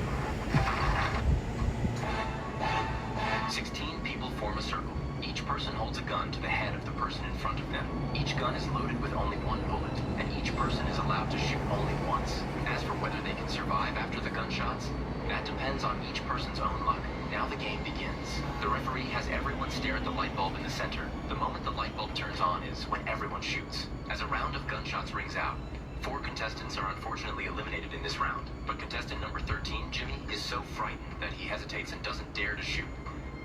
Speaker 8: 16 people form a circle. Each person holds a gun to the head of the person in front of them. Each gun is loaded with only one bullet, and each person is allowed to shoot only once. As for whether they can survive after the gunshots, that depends on each person's own luck. Now the game begins. The referee has everyone stare at the light bulb in the center. The moment the light bulb turns on is when everyone shoots. As a round of gunshots rings out, 4 contestants are unfortunately eliminated in this round. But contestant number 13, Jimmy, is so frightened that he hesitates and doesn't dare to shoot.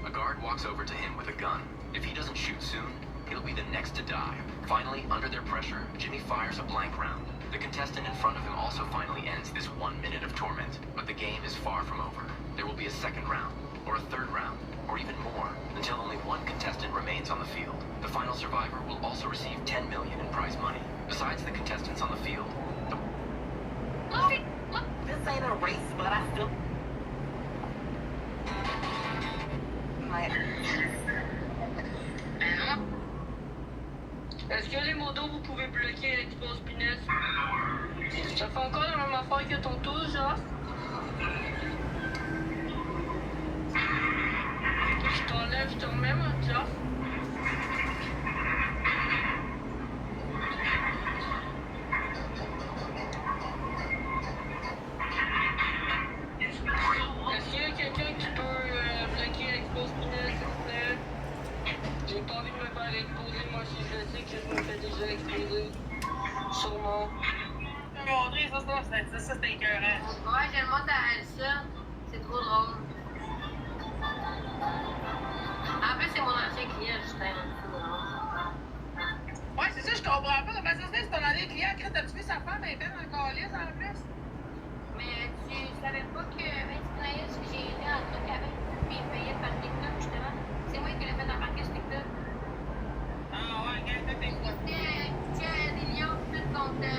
Speaker 8: A guard walks over to him with a gun. If he doesn't shoot soon, he'll be the next to die. Finally, under their pressure, Jimmy fires a blank round. The contestant in front of him also finally ends this 1 minute of torment. But the game is far from over. There will be a second round, or a third round, or even more, until only one contestant remains on the field. The final survivor will also receive $10 million in prize money. Besides the contestants on the field,
Speaker 4: This ain't a race, but I still.
Speaker 7: Est-ce que les motos, vous pouvez bloquer l'expose Pinès? Ça fait encore la même affaire que tantôt, genre? Je t'enlève, je te remets, moi, genre? Est-ce qu'il y a quelqu'un qui peut bloquer l'expose Pinès, s'il vous plaît? J'ai pas envie de me faire exposer, moi, si je sais que je me fais déjà exposer. Sûrement. André, ça c'était écœurant.
Speaker 5: Ouais, j'ai le mot à Elsa. C'est trop drôle. En plus, c'est mon ancien client, Justin. C'est drôle.
Speaker 7: Ouais, c'est ça, je comprends pas. Comment ça se fait, c'est ton ancien client qui t'a tué sa femme, elle était dans le calice en plus.
Speaker 5: Mais tu savais pas que Vince que j'ai été en truc avec, puis il payait par TikTok, justement. C'est moi qui l'ai fait embarquer sur TikTok.
Speaker 7: Ah ouais, quand t'as fait quoi?
Speaker 5: Tiens, des lions, tout contre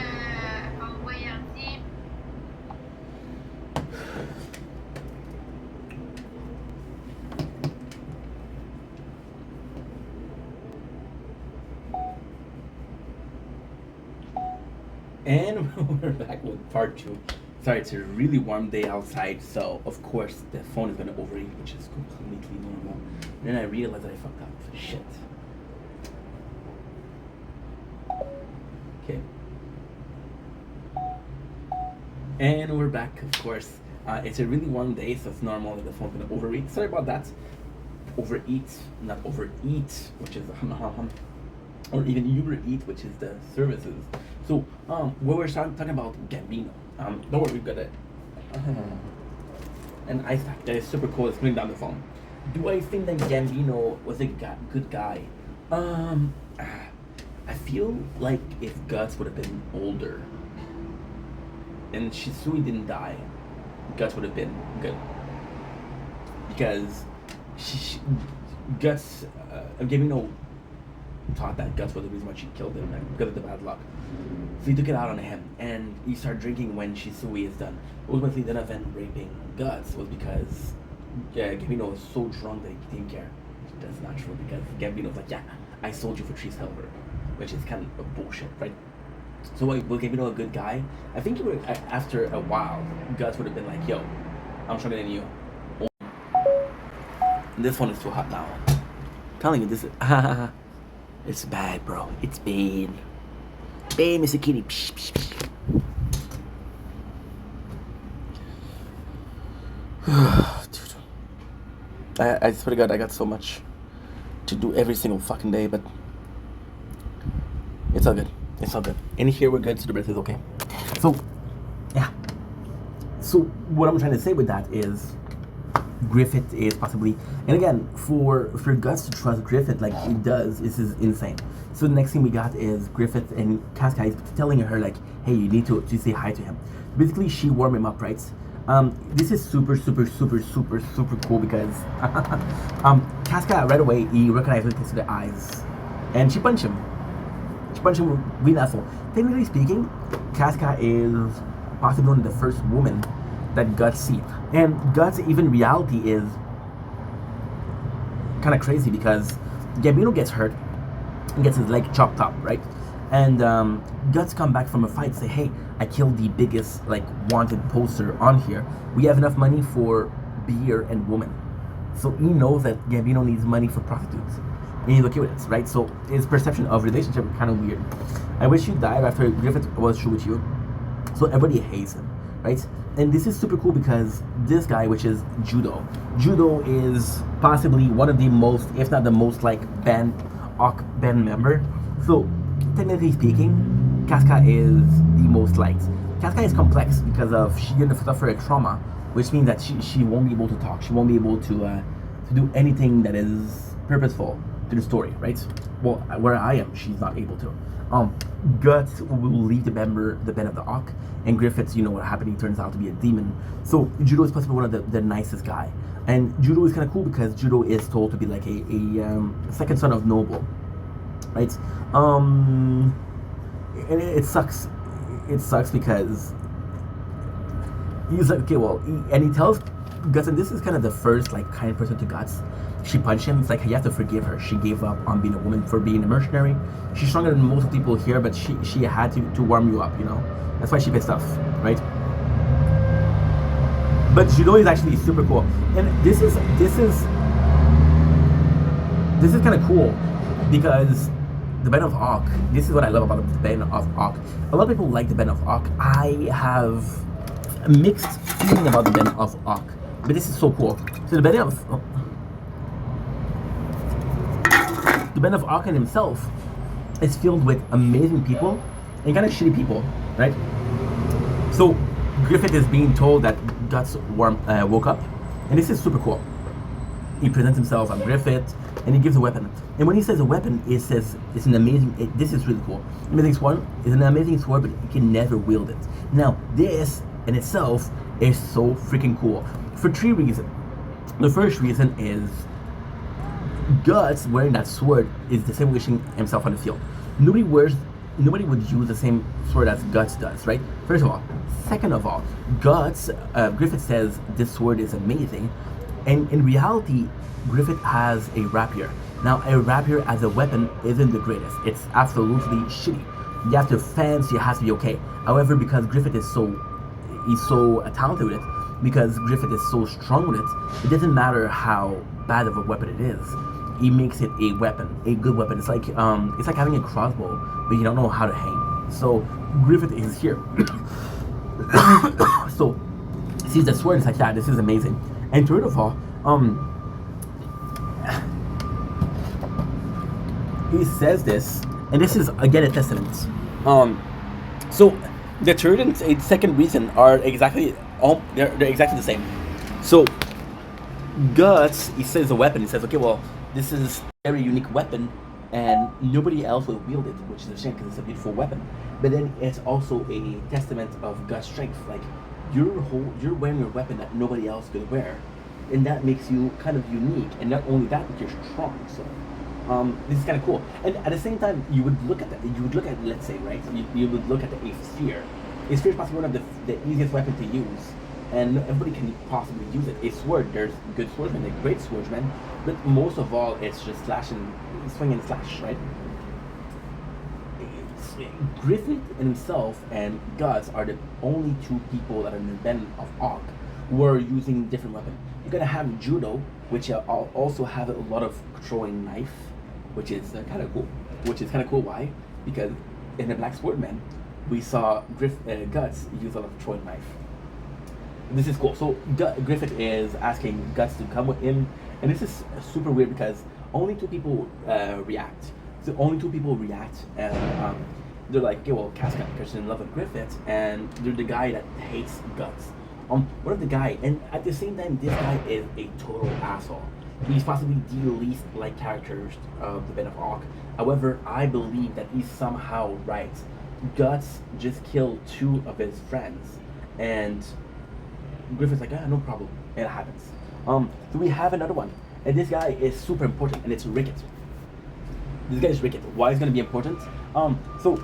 Speaker 5: voyardier.
Speaker 1: And we're back with part 2. Sorry, it's a really warm day outside, so of course the phone is gonna overheat, which is completely normal. And then I realized that I fucked up. Shit. Okay. And we're back, of course. It's a really warm day, so it's normal that the phone's gonna overheat. Sorry about that. Overeat, not overeat, which is or even Uber Eat, which is the services. So, we were talking about Gambino. Don't worry, we've got it. And Ice Pack, that is super cool. It's putting down the phone. Do I think that Gambino was a good guy? I feel like if Guts would have been older and Shisui didn't die, Guts would have been good. Because Guts, Gambino thought that Guts was the reason why she killed him, like, because of the bad luck. So he took it out on him, and he started drinking when Shisui is done. Ultimately, then event raping Guts was because Gambino was so drunk that he didn't care. That's not true, because Gambino was like, yeah, I sold you for 3 silver, which is kind of bullshit, right? So was Gambino a good guy? I think he would, after a while, Guts would have been like, yo, I'm stronger than you. This one is too hot now. I'm telling you, this is... It's bad, bro. It's bad. Bad, Mr. Kitty. Psh, psh, psh. Dude. I swear to God, I got so much to do every single fucking day, but it's all good. It's all good. In here, we're good, so the breath is okay. So, yeah. So, what I'm trying to say with that is Griffith is possibly, and again, for Guts to trust Griffith like he does, this is insane. So the next thing we got is Griffith and Casca is telling her like, hey, you need to say hi to him. basically she warmed him up, right? This is super cool because Casca right away he recognized Lucas to the eyes, and she punched him. She punched him with asshole. Technically speaking, Casca is possibly one of the first women that Guts see, and Guts even reality is kind of crazy because Gambino gets hurt and gets his leg chopped up, right? And Guts come back from a fight and say, hey, I killed the biggest like wanted poster on here. We have enough money for beer and woman. So he knows that Gambino needs money for prostitutes. And he's okay with it, right? So his perception of relationship is kind of weird. I wish you died after Griffith was true with you. So everybody hates him, right? And this is super cool because this guy, which is Judo is possibly one of the most, if not the most, like Ock band member. So technically speaking, Casca is the most liked. Casca is complex because of she didn't suffer a trauma, which means that she won't be able to talk. She won't be able to do anything that is purposeful to the story, right? Well, where I am, she's not able to. Guts will leave the band of the Ock, and Griffiths, you know what happened, he turns out to be a demon. So Judo is possibly one of the nicest guy. And Judo is kind of cool because Judo is told to be like a second son of Noble, right? And it sucks. It sucks because he's like, okay, well, he tells Guts, and this is kind of the first like kind person to Guts. She punched him. It's like you have to forgive her. She gave up on being a woman for being a mercenary. She's stronger than most of the people here, but she had to warm you up, you know. That's why she pissed off, right? But Judo is actually super cool, and this is kind of cool because the Band of Ock. This is what I love about the Band of Ock. A lot of people like the Band of Ock. I have a mixed feeling about the Band of Ock, but this is so cool. So the Band of Ock himself is filled with amazing people and kind of shitty people, right? So Griffith is being told that Guts woke up, and this is super cool. He presents himself as Griffith, and he gives a weapon. And when he says a weapon, it says it's an amazing. This is really cool. Amazing sword is an amazing sword, but you can never wield it. Now, this in itself is so freaking cool for 3 reasons. The first reason is Guts wearing that sword is distinguishing himself on the field. Nobody would use the same sword as Guts does, right? First of all. Second of all, Griffith says this sword is amazing, and in reality, Griffith has a rapier. Now, a rapier as a weapon isn't the greatest. It's absolutely shitty. You have to fence, you have to be okay. However, because Griffith is so talented with it, because Griffith is so strong with it, it doesn't matter how bad of a weapon it is. He makes it a weapon, a good weapon. It's like having a crossbow, but you don't know how to aim. So Griffith is here. So sees the sword, it's like, yeah, this is amazing. And third of all, he says this, and this is again a testament. So the third and second reason are exactly they're exactly the same. So Guts, he says a weapon. He says, okay, well, this is a very unique weapon, and nobody else will wield it, which is a shame because it's a beautiful weapon. But then it's also a testament of Guts' strength. Like you're wearing a weapon that nobody else could wear, and that makes you kind of unique. And not only that, but you're strong. So this is kind of cool. And at the same time, you would look at that. You would look at, let's say, right? You would look at the Eighth Sphere. A sphere is possibly one of the easiest weapon to use, and everybody can possibly use it. A sword, there's good swordsmen, they're great swordsmen, but most of all, it's just swing and slash, right? Griffith himself and Guts are the only two people that are in the Band of Ock who are using different weapons. You're gonna have Judo, which also have a lot of throwing knife, which is kind of cool. Why? Because in the Black Swordman, we saw Guts use a lot of throwing knife. This is cool. So Griffith is asking Guts to come with him, and this is super weird because only two people react. So only two people react, and they're like, okay, well, Casca, because she's in love with Griffith, and they're the guy that hates Guts. One of the guy, and at the same time, this guy is a total asshole. He's possibly the least liked character of the Band of Ock. However, I believe that he's somehow right. Guts just killed two of his friends, And Griffith's like, no problem. And it happens. So we have another one. And this guy is super important, and it's Ricket. This guy is Ricket. Why is going to be important? So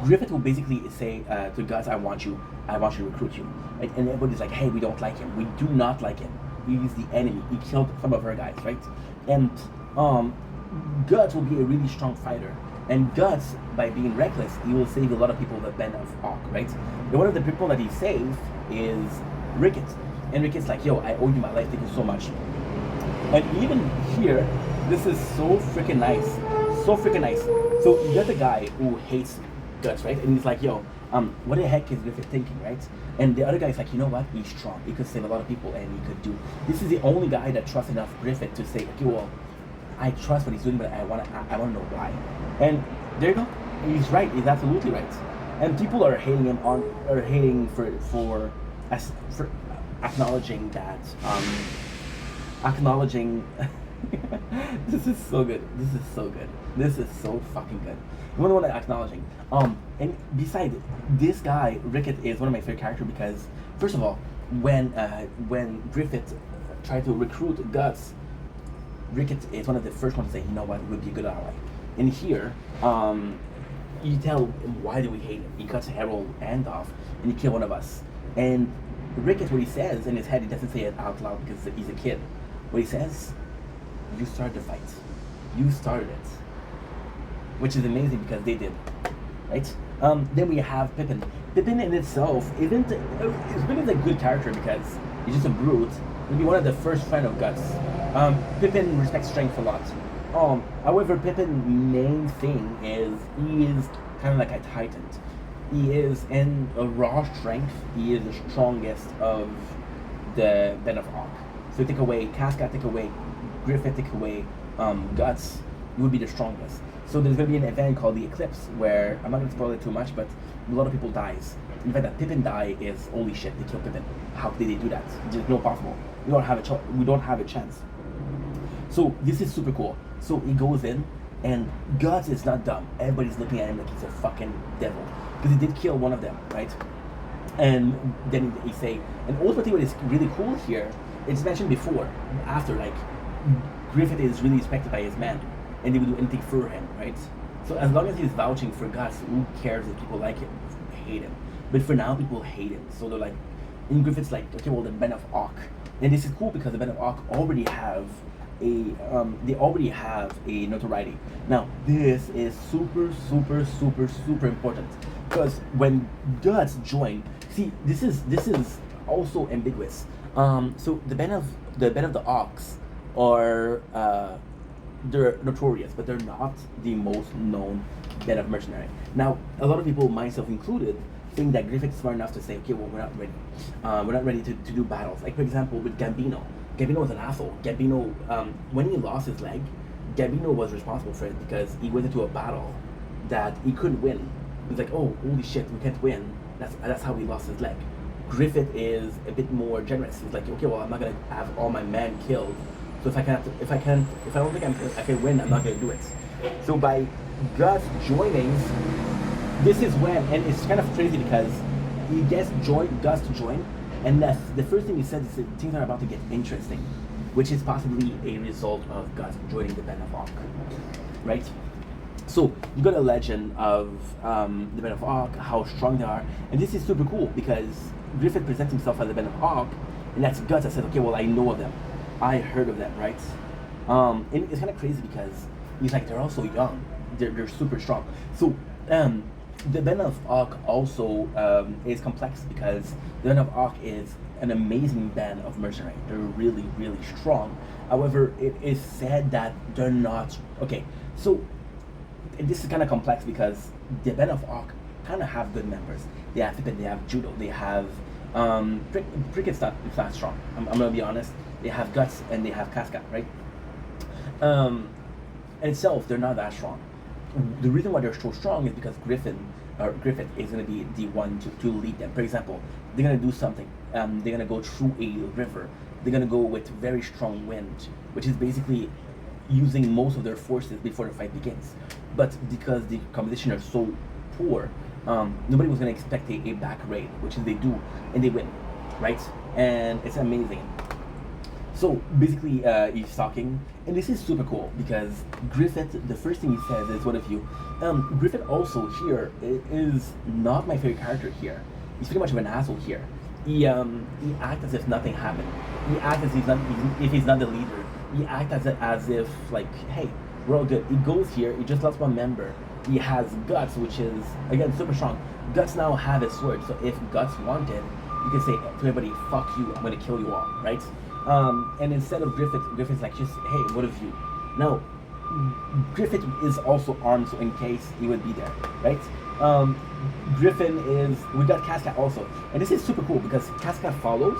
Speaker 1: Griffith will basically say to guys, I want you to recruit you. Right? And everybody's like, hey, we don't like him. We do not like him. He's the enemy. He killed some of our guys, right? And Guts will be a really strong fighter. And Guts, by being reckless, he will save a lot of people that Ben of Ark, right? And one of the people that he saves is Ricket. And Ricket's like, yo, I owe you my life, thank you so much. And even here, this is so freaking nice. So freaking nice. So you got the guy who hates Guts, right? And he's like, yo, what the heck is Griffith thinking, right? And the other guy's like, you know what? He's strong. He could save a lot of people, and he could do. This is the only guy that trusts enough Griffith to say, okay, well, I trust what he's doing, but I wanna know why. And there you go. He's right. He's absolutely right. And people are hating him for acknowledging that. Acknowledging. This is so good. This is so good. This is so fucking good. You want to acknowledging. And besides, this guy Ricket is one of my favorite characters because, first of all, when Griffith tried to recruit Guts, Ricket is one of the first ones to say, you know what, it would be a good ally. And here, you tell him, why do we hate him? He cuts Harold and off, and he killed one of us. And Ricket, what he says in his head, he doesn't say it out loud because he's a kid. What he says, you started the fight. You started it. Which is amazing because they did. Right? Then we have Pippin. Pippin in itself isn't a good character because he's just a brute. He'll be one of the first friend of Guts. Pippin respects strength a lot. However, Pippin's main thing is he is kind of like a titan. He is in a raw strength. He is the strongest of the Ben of Ark. So take away Casca, take away Griffith, take away Guts, he would be the strongest. So there's going to be an event called the Eclipse where, I'm not going to spoil it too much, but a lot of people dies. In fact, that Pippin die is holy shit, they killed Pippin. How did they do that? It's no possible. We don't have a chance. So this is super cool. So he goes in, and Guts is not dumb. Everybody's looking at him like he's a fucking devil. Because he did kill one of them, right? And then he say, and ultimately what is really cool here, it's mentioned before, after, like, Griffith is really respected by his men, and they would do anything for him, right? So as long as he's vouching for Guts, who cares if people like him, hate him? But for now, people hate him. So they're like, and Griffith's like, okay, well, the Ben of Ark. And this is cool because the Ben of Ark already have a notoriety. Now, this is super important because when Guts joined, see, this is also ambiguous. So the Ben of the Arks are they're notorious, but they're not the most known Ben of mercenary. Now, a lot of people, myself included, think that Griffith's smart enough to say, okay, well, we're not ready. We're not ready to do battles. Like, for example, with Gambino. Gambino was an asshole. Gambino, when he lost his leg, Gambino was responsible for it because he went into a battle that he couldn't win. He's like, oh, holy shit, we can't win. That's how he lost his leg. Griffith is a bit more generous. He's like, okay, well, I'm not gonna have all my men killed. So if I don't think I can win, I'm not gonna do it. So by Gus joining, this is when, and it's kind of crazy because he gets Gus to join, and the first thing he said is that things are about to get interesting, which is possibly a result of Gus joining the Ben of Ark, right? So you got a legend of the Ben of Ark, how strong they are, and this is super cool because Griffith presents himself as the Ben of Ark, and that's Gus that said, okay, well, I know of them, I heard of them, right? And it's kind of crazy because he's like, they're also young, they're super strong. So the Ben of Ark also is complex because the Ben of Ark is an amazing band of mercenaries. They're really, really strong. However, it is said that they're not okay. So this is kind of complex because the Ben of Ark kind of have good members. They have Pippin, they have Judo, they have Cricket's not strong. I'm gonna be honest. They have Guts and they have Casca, right? In itself, they're not that strong. The reason why they're so strong is because Griffith is going to be the one to lead them. For example, they're going to do something. They're going to go through a river. They're going to go with very strong wind, which is basically using most of their forces before the fight begins. But because the composition are so poor, nobody was gonna expect a back raid, which is they do, and they win, right? And it's amazing. So basically, he's talking, and this is super cool because Griffith, the first thing he says is, "What of you?" Griffith also here is not my favorite character here. He's pretty much of an asshole here. He acts as if nothing happened. He acts as if he's not the leader. He acts as if like, hey, we're all good. He goes here. He just lost one member. He has Guts, which is again super strong. Guts now have his sword, so if Guts wanted, you can say to everybody, "Fuck you! I'm gonna kill you all," right? And instead of Griffith's like just, "Hey, what of you?" Now, Griffith is also armed, so in case he would be there, right? Griffin is, we got Casca also, and this is super cool because Casca follows,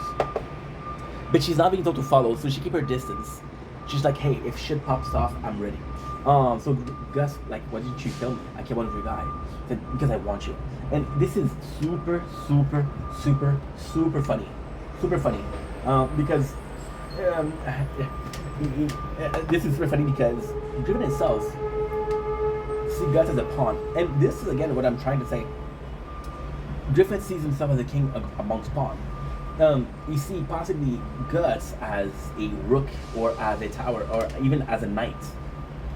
Speaker 1: but she's not being told to follow, so she keep her distance. She's like, "Hey, if shit pops off, I'm ready." So Gus, like, "Why didn't you kill me? I can't want to revive." Said, "Because I want you." And this is super funny, because this is super funny because Griffin itself see Guts as a pawn, and this is again what I'm trying to say. Griffin sees himself as a king amongst pawns. You see possibly Guts as a rook or as a tower or even as a knight.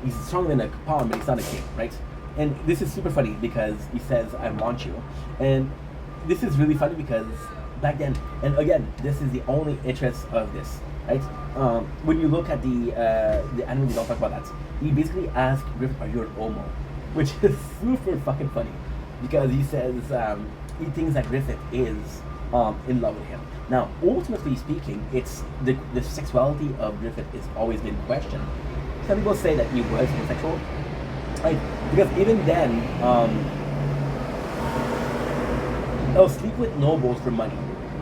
Speaker 1: He's stronger than a pawn, but he's not a king, right? And this is super funny because he says, "I want you," and this is really funny because back then, and again, this is the only interest of this, right? When you look at the anime, we don't talk about that. He basically asks Griffith, "Are you an Omo?" Which is super fucking funny because he says he thinks that Griffith is in love with him. Now, ultimately speaking, it's the sexuality of Griffith has always been questioned. Some people say that he was homosexual, right? Because even then, I'll sleep with nobles for money.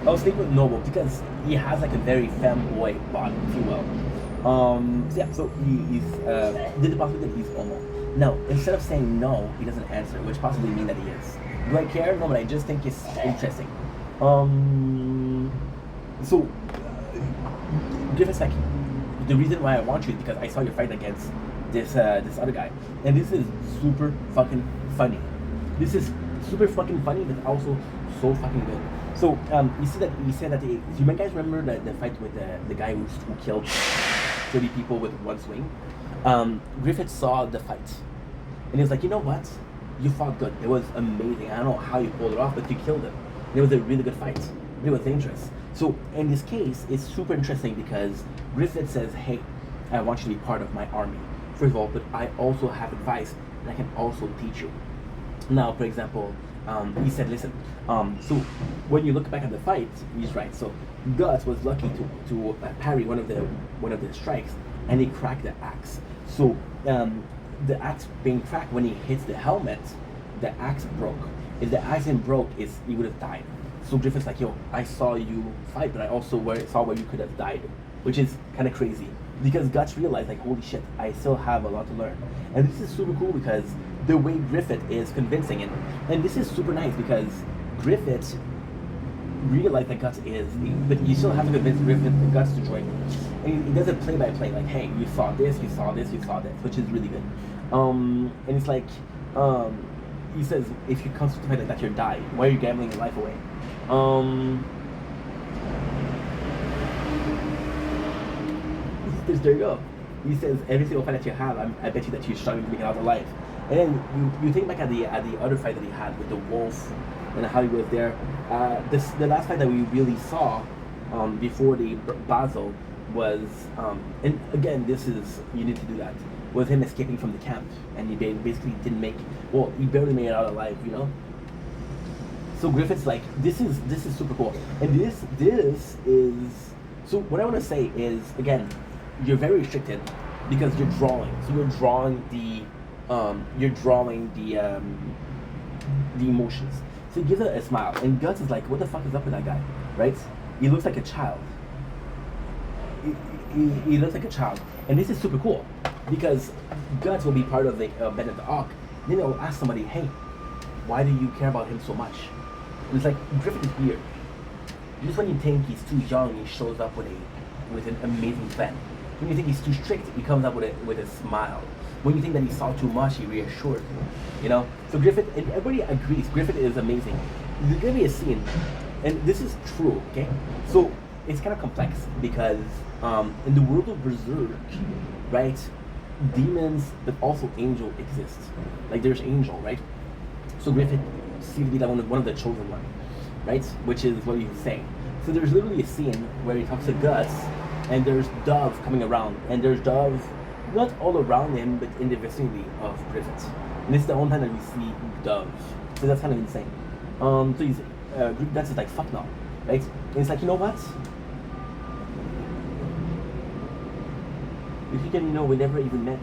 Speaker 1: I'll sleep with noble because he has like a very femboy body, if you will. So yeah, so he's did the possibility that he's homo. Now, instead of saying no, he doesn't answer, which possibly means that he is. Do I care? No, but I just think it's interesting. So Griffith's like, "The reason why I want you is because I saw you fight against this other guy, and this is super fucking funny. This is super fucking funny, but also so fucking good." So you see that he said that you guys remember the fight with the guy who killed 30 people with one swing? Griffith saw the fight, and he was like, "You know what? You fought good. It was amazing. I don't know how you pulled it off, but you killed him. It was a really good fight. It was dangerous." So in this case, it's super interesting because Griffith says, "Hey, I want you to be part of my army. First of all, but I also have advice, and I can also teach you." Now, for example, he said, "Listen, so when you look back at the fight, he's right. So Guts was lucky to parry one of the strikes, and he cracked the axe. So the axe being cracked, when he hits the helmet, the axe broke. If the axe didn't broke, he would have died." So Griffith's like, "Yo, I saw you fight, but I also saw where you could have died," which is kind of crazy because Guts realized, like, holy shit, I still have a lot to learn. And this is super cool because the way Griffith is convincing, and this is super nice because Griffith realized that Guts is, but you still have to convince Griffith and Guts to join. And he does it play by play, like, "Hey, you saw this, you saw this, you saw this," which is really good. And it's like, he says, "If you come to fight like that, you'll die. Why are you gambling your life away?" There you go. He says, "Every single fight that you have, I bet you that you're struggling to make it out alive." And then you think back at the other fight that he had with the wolf and how he was there. The last fight that we really saw before the Basel was, and again, this is, you need to do that, was him escaping from the camp, and he basically didn't make, well, he barely made it out alive, you know. So Griffith's like, this is super cool, and this is, so what I want to say is, again, you're very restricted because you're drawing. So you're drawing the emotions. So he gives it a smile, and Guts is like, "What the fuck is up with that guy?" Right? He looks like a child. He looks like a child, and this is super cool because Guts will be part of the Ben of the Ark. Then they'll ask somebody, "Hey, why do you care about him so much?" And it's like, Griffith is weird. Just when you think he's too young, he shows up with an amazing plan. When you think he's too strict, he comes up with a smile. when you think that he saw too much, he reassured you. You know, so Griffith, and everybody agrees, Griffith is amazing. There's gonna be a scene, and this is true, okay? So it's kind of complex because in the world of Berserk, right, demons but also angel exist. Like there's angel, right? So Griffith seems to be that one of the chosen one, right? Which is what he's saying. So there's literally a scene where he talks to Gus, and there's Dove coming around, and there's Dove not all around him, but in the vicinity of Griffith. And this is the only time that we see Dove. So that's kind of insane. So he's Gus is like, fuck no, right? And it's like, you know what? If you can, we never even met.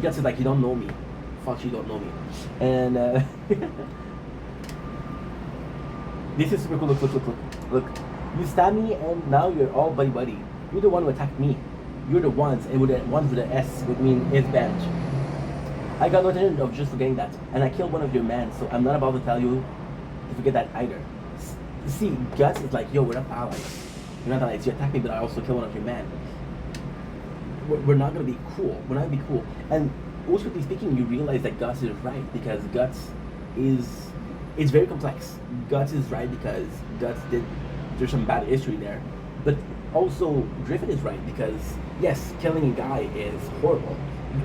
Speaker 1: Gus is like, you don't know me. Fuck, you don't know me. And this is super cool. Look. You stabbed me, and now you're all buddy. You're the one who attacked me. You're the ones, and with the ones with the S would mean is bench. I got no intention of just forgetting that, and I killed one of your men, so I'm not about to tell you to forget that either. See, Gus is like, yo, we're not allies. You're not allies. You attacked me, but I also killed one of your men. We're not gonna be cool. We're not gonna be cool. And ultimately speaking, you realize that Gus is right, because it's very complex. Gus is right because there's some bad history there, but also Griffith is right because yes, killing a guy is horrible.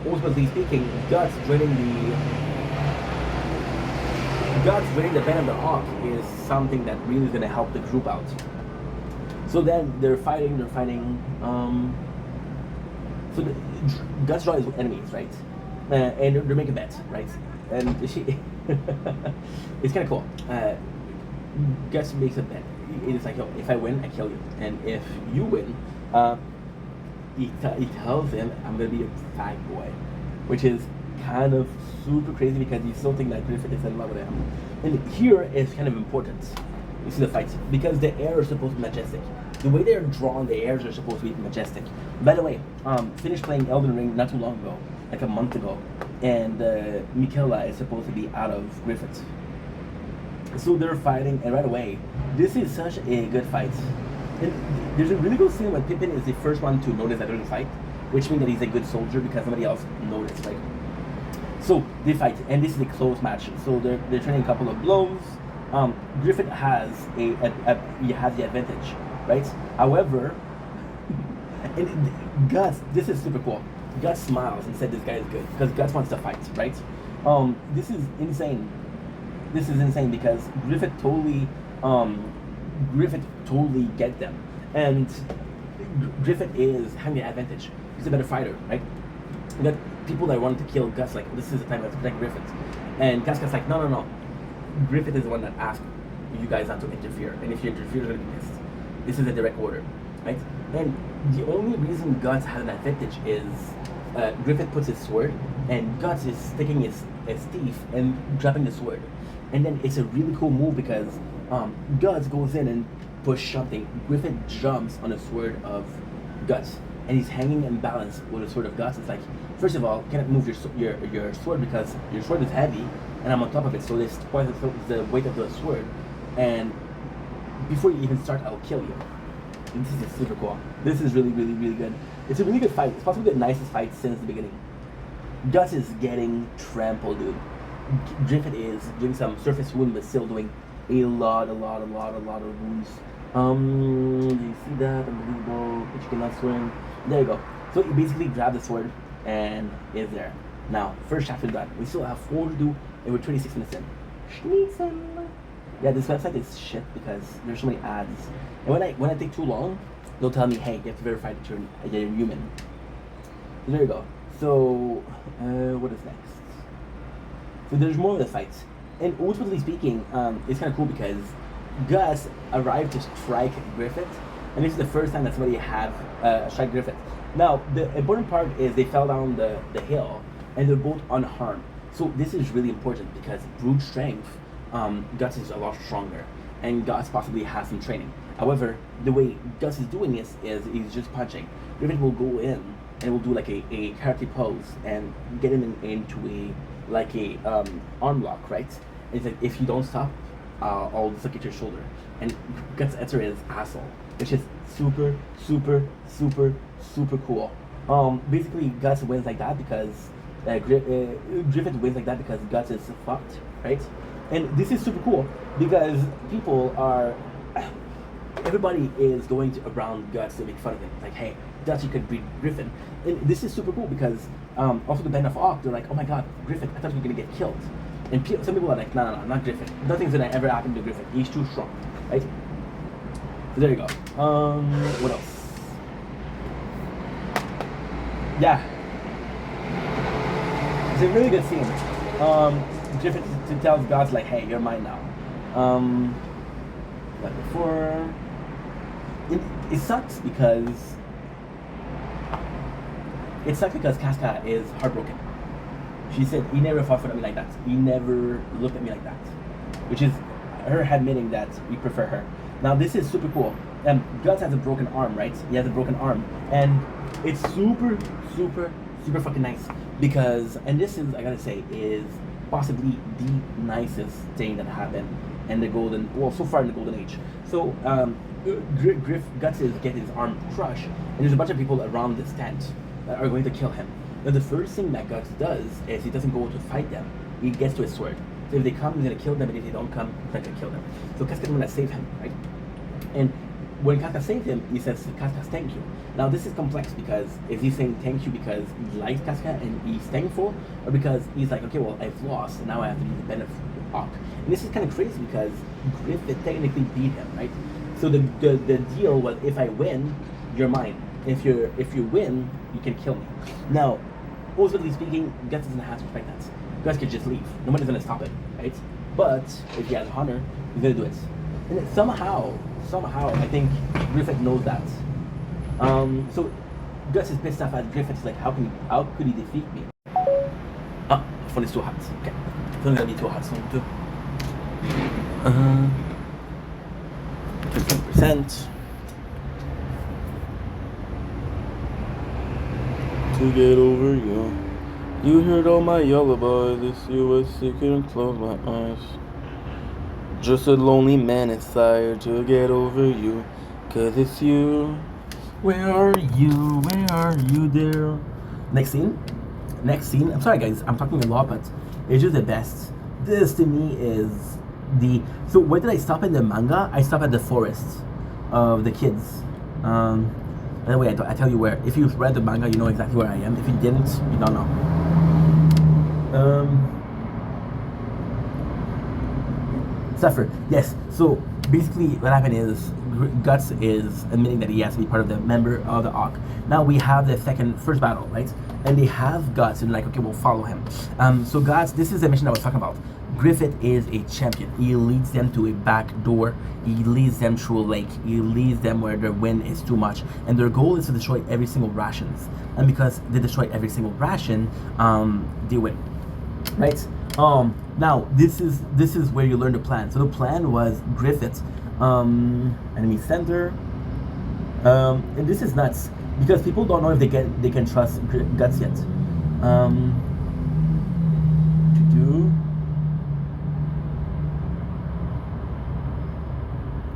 Speaker 1: Ultimately speaking, Gus winning the Band of the Hawk is something that really is going to help the group out. So then they're fighting. So Gus draws his enemies, right? And they're making bets, right? And it's kind of cool. Gus makes a bet. It's like, yo, if I win, I kill you, and if you win, he tells him, I'm gonna be a fag boy, which is kind of super crazy because you still think that Griffith is in love with him. And here is kind of important. You see the fight because the air is supposed to be majestic. The way they're drawn, the airs are supposed to be majestic. By the way, finished playing Elden Ring not too long ago, like a month ago, and Michaela is supposed to be out of Griffith. So they're fighting, and right away, this is such a good fight. And there's a really good scene when Pippin is the first one to notice that they're in a fight, which means that he's a good soldier because somebody else noticed, right? So they fight, and this is a close match. So they're trading a couple of blows. Griffith has he has the advantage, right? However, and Gus, this is super cool. Gus smiles and said this guy is good because Gus wants to fight, right? This is insane. This is insane because Griffith totally get them, and Griffith is having the advantage. He's a better fighter, right? You got people that wanted to kill Gus, like this is the time to protect Griffith, and Gus like, no. Griffith is the one that asked you guys not to interfere, and if you interfere, you're gonna be pissed. This is a direct order, right? And the only reason Gus has an advantage is Griffith puts his sword, and Gus is sticking his teeth and dropping the sword. And then it's a really cool move because Gus goes in and push something. Griffith jumps on the sword of Gus, and he's hanging in balance with the sword of Gus. It's like, first of all, you cannot move your sword because your sword is heavy, and I'm on top of it, so this twice the weight of the sword. And before you even start, I'll kill you. And this is super cool. This is really good. It's a really good fight. It's possibly the nicest fight since the beginning. Gus is getting trampled, dude. Griffith is doing some surface wound, but still doing a lot of wounds. Do you see that? Unbelievable. But you cannot swing. There you go. So he basically grabbed the sword and is there. Now, first chapter done. We still have 4 to do, and we're 26 minutes in. Schneezen. Yeah, this website is shit because there's so many ads. And when I take too long, they'll tell me, hey, you have to verify that you're human. So there you go. So, what is next? So there's more of the fights. And ultimately speaking, it's kind of cool because Gus arrived to strike Griffith, and this is the first time that somebody had strike Griffith. Now, the important part is they fell down the hill, and they're both unharmed. So this is really important because brute strength, Gus is a lot stronger, and Gus possibly has some training. However, the way Gus is doing this is he's just punching. Griffith will go in and will do like a karate pose and get him into a arm lock, right? And it's like, if you don't stop, I'll just look at your shoulder. And Gus answer is asshole, which is super cool. Basically Guts wins like that because Griffith wins like that because Guts is fucked, right? And this is super cool because people are, everybody is going to around Guts to make fun of him. Like, hey, Guts, you could beat Griffin. And this is super cool because also the Band of Ock, they're like, oh my god, Griffin, I thought you were gonna get killed. And some people are like, no, not Griffin. Nothing's gonna ever happen to Griffin. He's too strong, right? So there you go. What else? Yeah. It's a really good scene. Griffin tells Guts like, hey, you're mine now. Like before. It sucks because Casca is heartbroken. She said he never fought for me like that. He never looked at me like that. Which is her admitting that we prefer her. Now this is super cool. Guts has a broken arm, right? He has a broken arm. And it's super fucking nice. Because, and this is, I gotta say, is possibly the nicest thing that happened in the so far in the Golden Age. So, Guts is getting his arm crushed, and there's a bunch of people around this tent that are going to kill him. Now the first thing that Guts does is he doesn't go to fight them. He gets to his sword. So if they come, he's gonna kill them, and if they don't come, he's not gonna kill them. So Casca's gonna save him, right? And when Casca saved him, he says, Casca, thank you. Now this is complex because is he saying thank you because he likes Casca and he's thankful, or because he's like, okay, well, I've lost, and now I have to be the benefit of Ock. And this is kind of crazy because Griffith technically beat him, right? So the deal was, if I win, you're mine. If you win, you can kill me. Now, ultimately speaking, Guts doesn't have to respect that. Guts could just leave. Nobody's gonna stop it, right? But if he has honor, he's gonna do it. And it, somehow, I think Griffith knows that. So Guts is pissed off at Griffith. Like, how could he defeat me? Ah, the phone is too hot. Okay, it's not gonna be too hot soon too. 15%. To get over you. You heard all my lullaby. This USA couldn't close my eyes. Just a lonely man inside to get over you. 'Cause it's you. Where are you? Where are you there? Next scene. I'm sorry guys, I'm talking a lot, but it's just the best. This to me is so where did I stop in the manga? I stopped at the forest of the kids. By the way, I tell you where. If you've read the manga, you know exactly where I am. If you didn't, you don't know. Suffer. Yes. So basically, what happened is Guts is admitting that he has to be part of the member of the Ock. Now we have the first battle, right? And they have Guts and like, okay, we'll follow him. So Guts, this is the mission I was talking about. Griffith is a champion. He leads them to a back door. He leads them through a lake. He leads them where the wind is too much. And their goal is to destroy every single rations. And because they destroy every single ration, they win. Right? Now this is where you learn the plan. So the plan was Griffith, enemy center. And this is nuts because people don't know if they can trust Guts yet.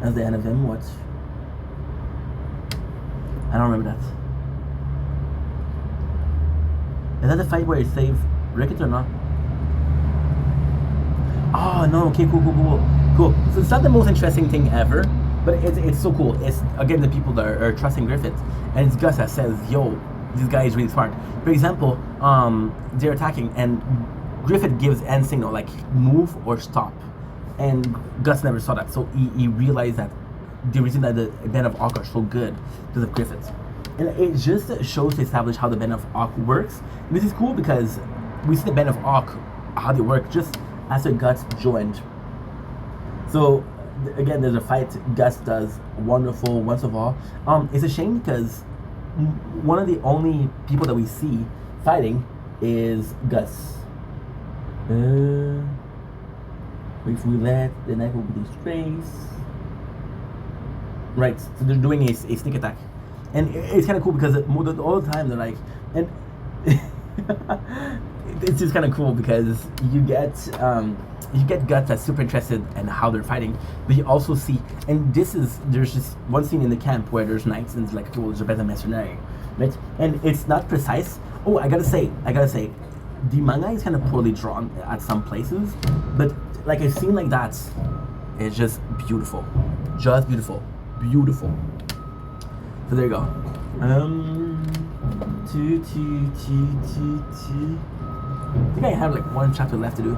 Speaker 1: That's the end of him. What? I don't remember that. Is that the fight where he saved Rickett or not? Oh no! Okay, cool. So it's not the most interesting thing ever, but it's so cool. It's again the people that are trusting Griffith, and it's Gus that says, "Yo, this guy is really smart." For example, they're attacking, and Griffith gives end signal like move or stop. And Gus never saw that, so he realized that the reason that the Band of Ock are so good because of Griffith. And it just shows to establish how the Band of Ock works. And this is cool because we see the Band of Ock, how they work, just after Guts joined. So, again, there's a fight Gus does wonderful once of all. It's a shame because one of the only people that we see fighting is Gus. If we let, the knife will be disgraced. Right, so they're doing a sneak attack. And it's kind of cool because all the time they're like, and it's just kind of cool because you get Guts that's super interested in how they're fighting, but you also see, and there's just one scene in the camp where there's knights and it's like, okay, well, there's a better mercenary. right? And it's not precise. Oh, I gotta say, the manga is kind of poorly drawn at some places, but like a scene like that is just beautiful, beautiful. So there you go. I think I have like one chapter left to do.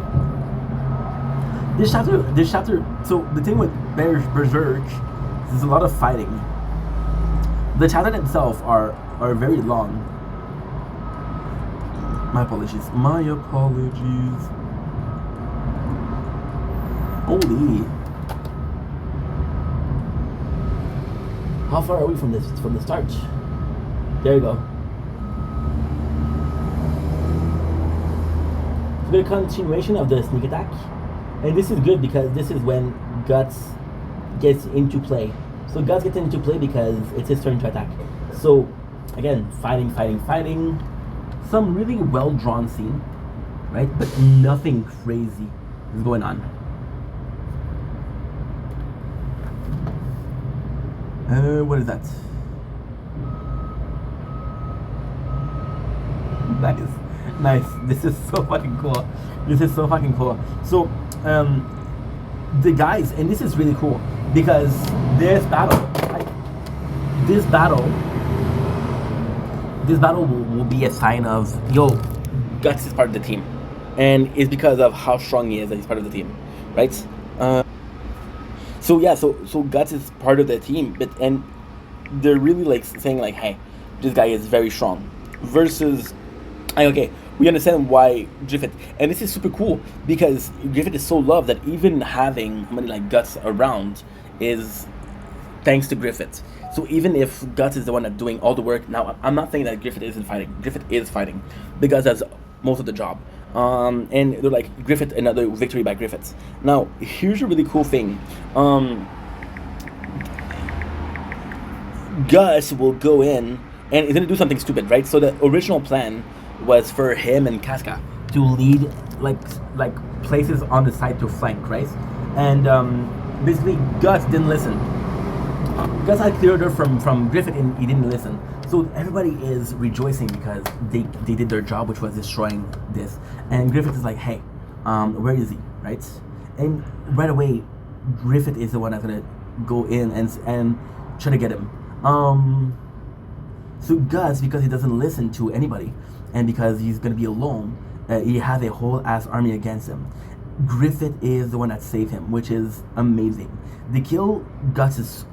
Speaker 1: This chapter. So the thing with Berserk, there's a lot of fighting. The chapters themselves are very long. My apologies. Holy. How far are we from the start? There you go. So the continuation of the sneak attack. And this is good because this is when Guts gets into play. So Guts gets into play because it's his turn to attack. So again, fighting. Some really well drawn scene, right? But nothing crazy is going on. What is that? Nice. This is so fucking cool. So, the guys, and this is really cool because this battle will be a sign of, yo, Guts is part of the team, and it's because of how strong he is that he's part of the team, right? So Guts is part of the team, and they're really like saying like, hey, this guy is very strong. Versus, okay, we understand why Griffith, and this is super cool because Griffith is so loved that even having somebody like Guts around is thanks to Griffith. So even if Guts is the one that's doing all the work, now I'm not saying that Griffith isn't fighting. Griffith is fighting because that's most of the job. And they're like, Griffith, another victory by Griffith. Now, here's a really cool thing. Gus will go in and he's gonna do something stupid, right? So the original plan was for him and Casca to lead like places on the side to flank, right? And basically Gus didn't listen. Gus had clear order from Griffith and he didn't listen. So everybody is rejoicing because they did their job, which was destroying this. And Griffith is like, hey, where is he, right? And right away, Griffith is the one that's gonna go in and try to get him. So Gus, because he doesn't listen to anybody, and because he's gonna be alone, he has a whole ass army against him. Griffith is the one that saved him, which is amazing. They kill Gus's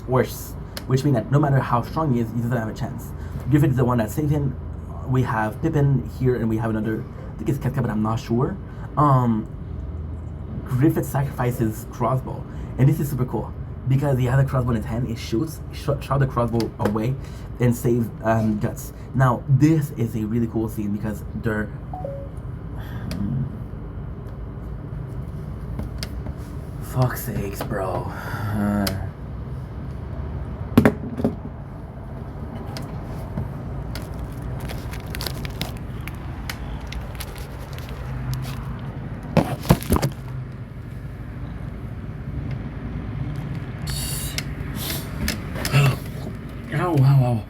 Speaker 1: horse, which means that no matter how strong he is, he doesn't have a chance. Griffith is the one that saved him. We have Pippin here, and we have another, I think it's Casca, but I'm not sure. Griffith sacrifices crossbow, and this is super cool because he has a crossbow in his hand. He shot the crossbow away and saved Guts. Now this is a really cool scene because they're fuck's sakes, bro. Wow.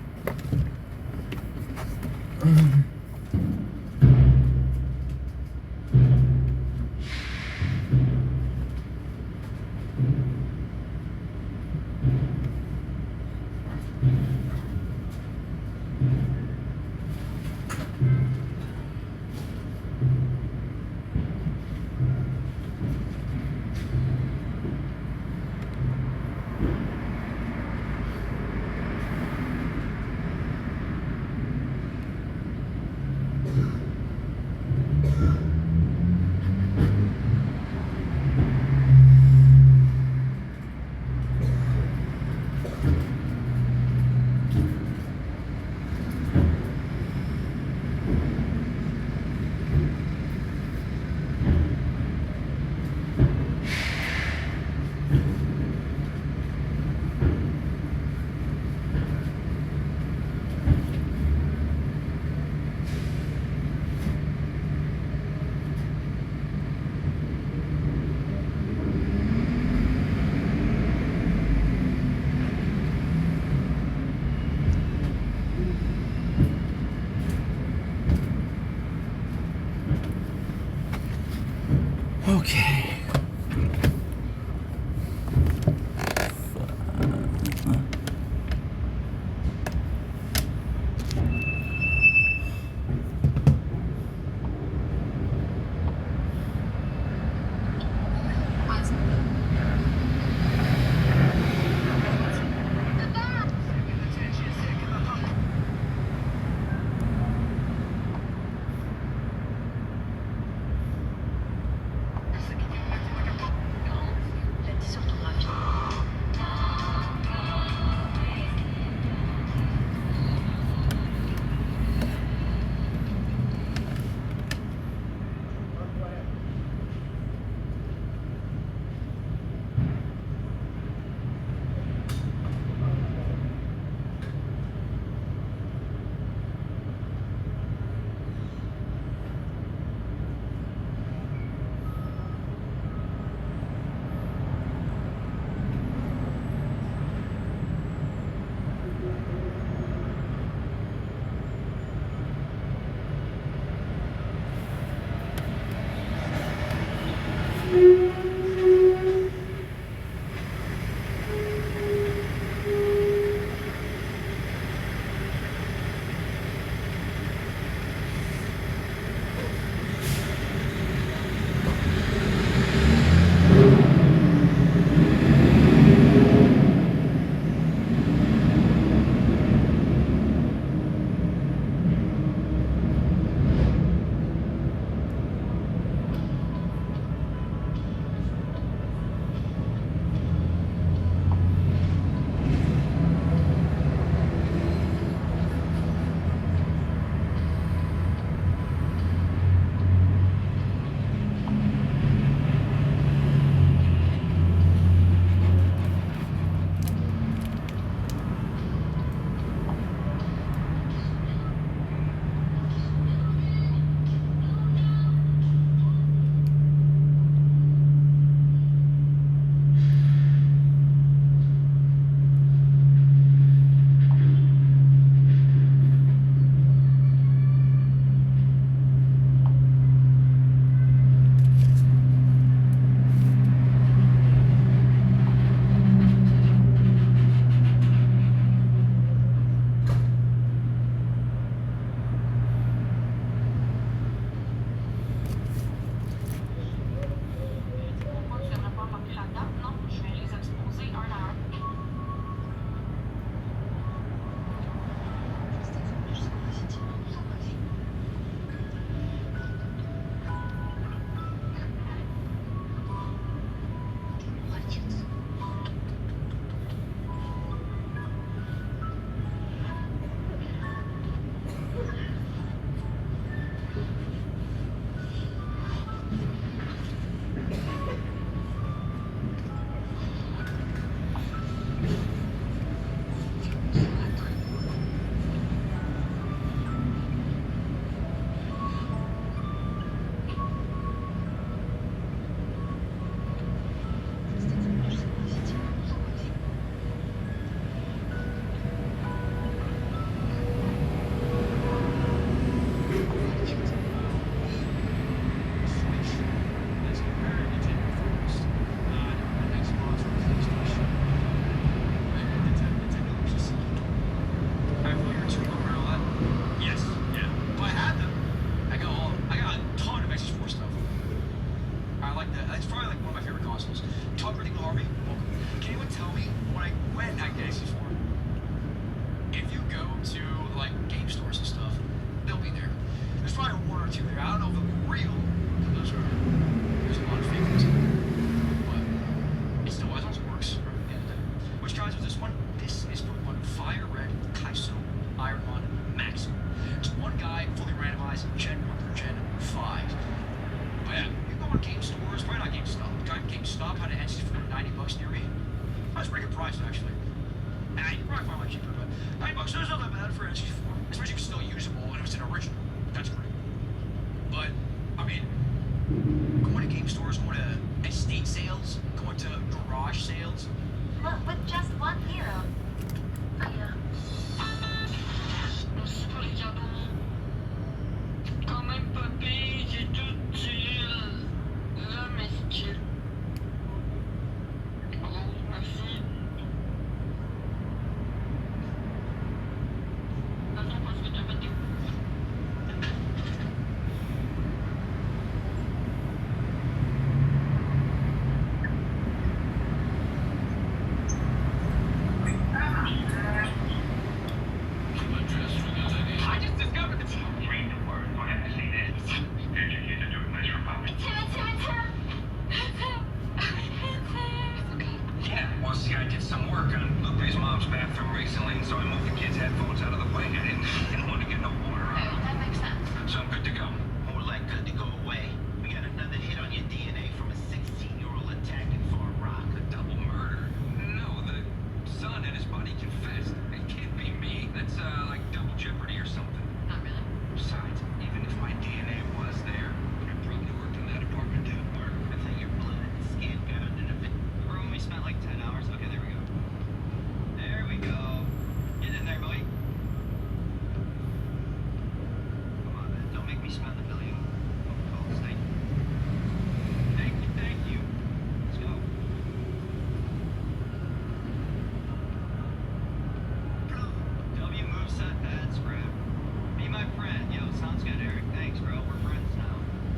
Speaker 6: it's a pretty good price, actually. And you probably find one cheaper, but $9, so it's not that bad for an N64. Especially if it's still usable and it was an original. That's great. But, I mean, going to game stores, going to estate sales, going to garage sales.
Speaker 5: Look, with just one hero. Oh yeah.
Speaker 7: Merci pour les cadeaux. Quand même pas pire, j'ai tout chill. L'homme est chill. Oh, merci. Attends, parce que tu vas te... I just discovered the...
Speaker 8: Read the word. I have to see this. Educated to a place for power. Yeah, well, see, I did some work on Lupe's mom's bathroom recently, so I moved the kids' headphones out of the way. I didn't want to get no water on them.
Speaker 5: That makes sense.
Speaker 8: So I'm good to go.
Speaker 9: More like good to go away. We got another hit on your DNA from a 16-year-old attack in Far Rock.
Speaker 8: A double murder? No, the son and his buddy confessed. It can't be me. That's, like double jeopardy or something.
Speaker 5: Not really.
Speaker 8: Besides, even if my DNA was there, I probably worked in that apartment too.
Speaker 9: I think your blood and skin got under the fit. Remember when we spent like 10 hours? Okay, there we go. There we go. Get in there, boy. Come on, man. Don't make me spend the billion phone calls. Thank you. Thank you, thank you. Let's go. W moveset pad scrap. Be my friend. Yo, sounds good, Eric. Thanks, bro. We're friends now.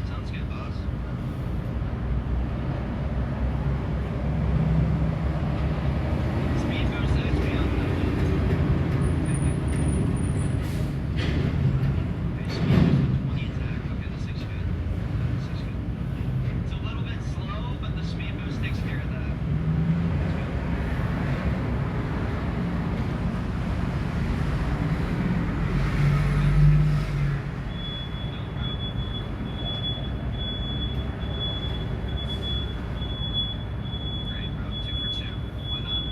Speaker 9: Sounds good, boss. Speed boost XP on the... Thank you. Okay, speed boost 20 attack. Okay, this looks good. This looks good. It's a little bit slow, but the speed boost takes care of that. That's good. Great, bro. 2 for 2. Why not?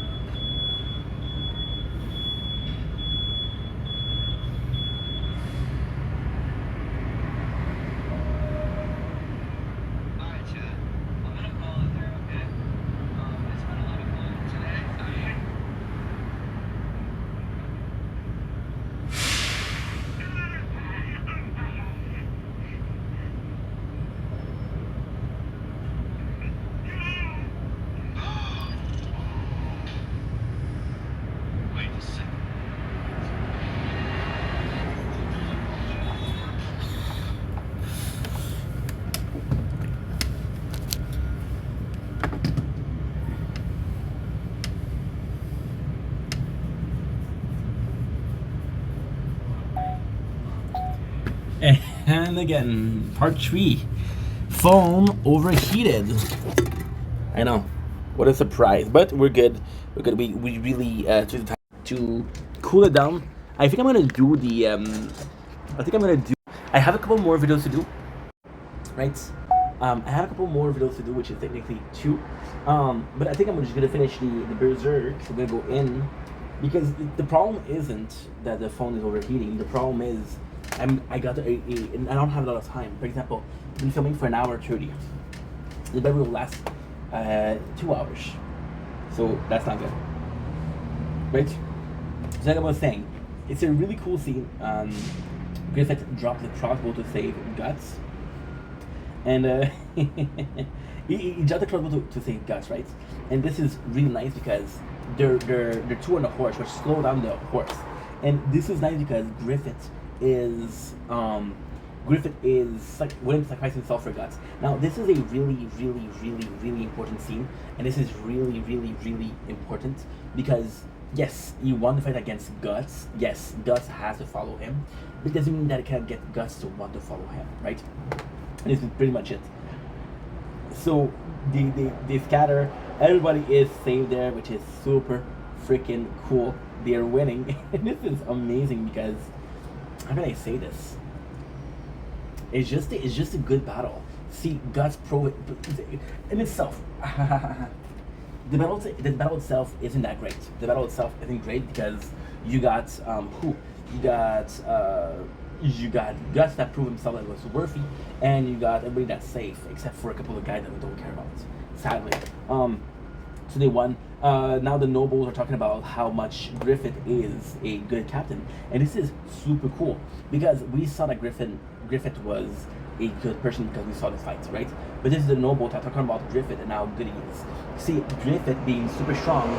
Speaker 9: Alright, Chad. I'm gonna call it there, okay? It's been a lot of fun today. Wait a second.
Speaker 1: And again, part 3. Phone overheated. I know. What a surprise. But we're good. We're good. We really took the time to cool it down. I think I'm gonna do the I have a couple more videos to do. Right? I have a couple more videos to do, which is technically 2. But I think I'm just gonna finish the Berserk. So I'm gonna go in. Because the problem isn't that the phone is overheating. The problem is I got and I don't have a lot of time. For example, I've been filming for 1 hour 30. The battery will last 2 hours. So that's not good. Right? So like I was saying, it's a really cool scene. Griffith dropped the crossbow to save Guts. And he dropped the crossbow to save Guts, right? And this is really nice because they're 2 on a horse, which slow down the horse. And this is nice because Griffith is like willing to sacrifice himself for Guts. Now this is a really important scene, and this is really important because yes, you want to fight against Guts. Yes, Guts has to follow him, but it doesn't mean that it can get Guts to want to follow him, right? And this is pretty much it. So they scatter. Everybody is saved there, which is super freaking cool. They are winning, and this is amazing because how can I say this? It's just a good battle. See, Guts in itself. the battle itself isn't that great. The battle itself isn't great because you got you got Guts that prove himself that was worthy, and you got everybody that's safe except for a couple of guys that we don't care about. Sadly, so they won. Now the nobles are talking about how much Griffith is a good captain, and this is super cool because we saw that Griffith was a good person because we saw the fights, right? But this is the nobles that are talking about Griffith and how good he is. See, Griffith being super strong,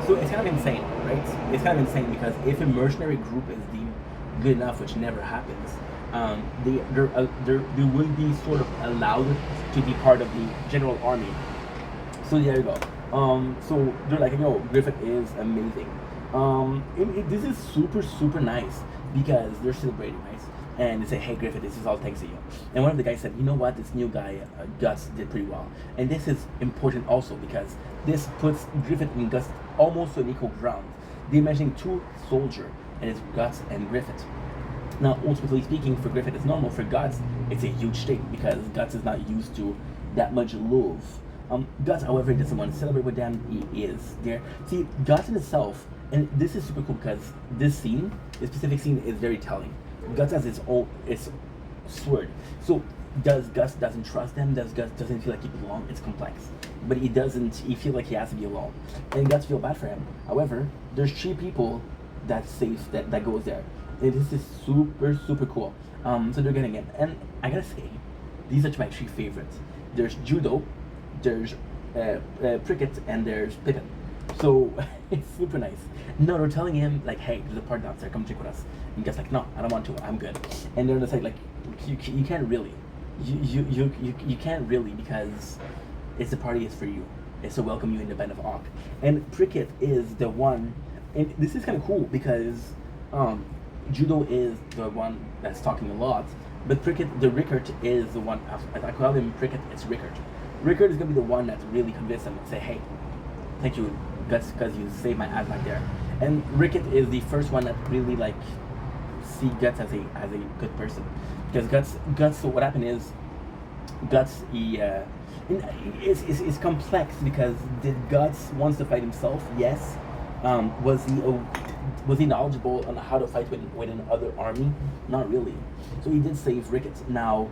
Speaker 1: so it's kind of insane, right? It's kind of insane because if a mercenary group is deemed good enough, which never happens, they will be sort of allowed to be part of the general army. So there you go. So they're like, yo, Griffith is amazing. This is super nice because they're celebrating, right? And they say, hey Griffith, this is all thanks to you. And one of the guys said, you know what, this new guy, Guts, did pretty well. And this is important also because this puts Griffith and Guts almost on equal ground. They're mentioning two soldiers, and it's Guts and Griffith. Now, ultimately speaking, for Griffith it's normal. For Guts, it's a huge thing because Guts is not used to that much love. Guts, however, doesn't want to celebrate with them. He is there. See, Guts in itself, and this is super cool because this specific scene is very telling. Guts has its sword. So Guts doesn't trust them. Guts doesn't feel like he belongs. It's complex, but he feels like he has to be alone, and Guts feel bad for him. However, there's 3 people that's safe that goes there, and this is super cool. So they're getting it, and I gotta say, these are my 3 favorites. There's Judo, there's Prickett, and there's Pippin. So it's super nice. No, they're telling him like, hey, there's a party downstairs, come drink with us. And Guts like, no, I don't want to, I'm good. And they're just like you can't really, you can't really because it's the party is for you. It's to welcome you in the Band of Ock. And Prickett is the one, and this is kind of cool because Judo is the one that's talking a lot, but Prickett, the Rickert, is the one. I call him Prickett. It's Rickert. Rickert is gonna be the one that really convince him and say, hey, thank you, Guts, because you saved my ass back there. And Rickett is the first one that really like see Guts as a good person, because Guts. So what happened is Guts it's complex because did Guts wants to fight himself? Yes. Was he knowledgeable on how to fight with another army? Not really. So he did save Rickett. Now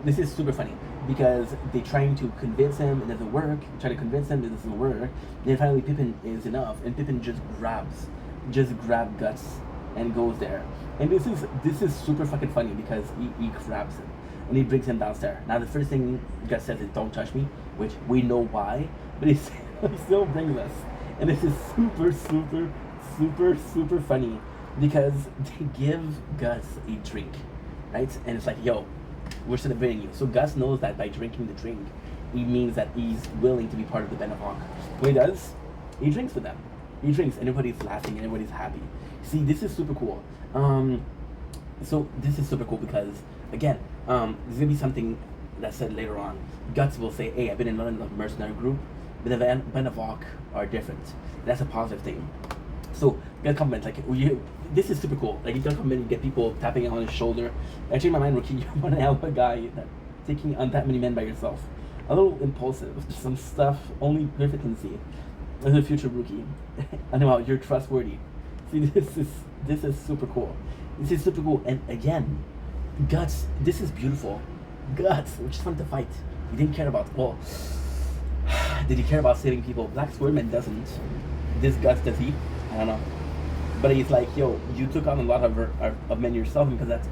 Speaker 1: this is super funny because they're trying to convince him, it doesn't work. Try to convince him, it doesn't work. Then finally Pippin is enough, and Pippin just grabs Guts and goes there. And this is super fucking funny because he grabs him and he brings him downstairs. Now the first thing Guts says is, don't touch me, which we know why, but he still brings us. And this is super funny because they give Gus a drink, right? And it's like, yo, we're celebrating you. So Gus knows that by drinking the drink, he means that he's willing to be part of the Band of Ock. What he does, he drinks with them. He drinks, and everybody's laughing, and everybody's happy. See, this is super cool. So this is super cool because, again, there's gonna be something that's said later on. Guts will say, hey, I've been in another mercenary group, but the Band of Ock are different. That's a positive thing. So you get comments like, this is super cool. Like you get comment, you get people tapping on his shoulder. Actually, in my mind, Rookie, you want to help a guy that taking on that many men by yourself. A little impulsive. Some stuff only Griffith can see. As a future Rookie, I know you're trustworthy. See, this is super cool. This is super cool. And again, Guts. This is beautiful. Guts. We just wanted to fight. He didn't care about. Well, did he care about saving people? Black Swordman doesn't. This Guts, does he? I don't know. But he's like, yo, you took on a lot of men yourself because that's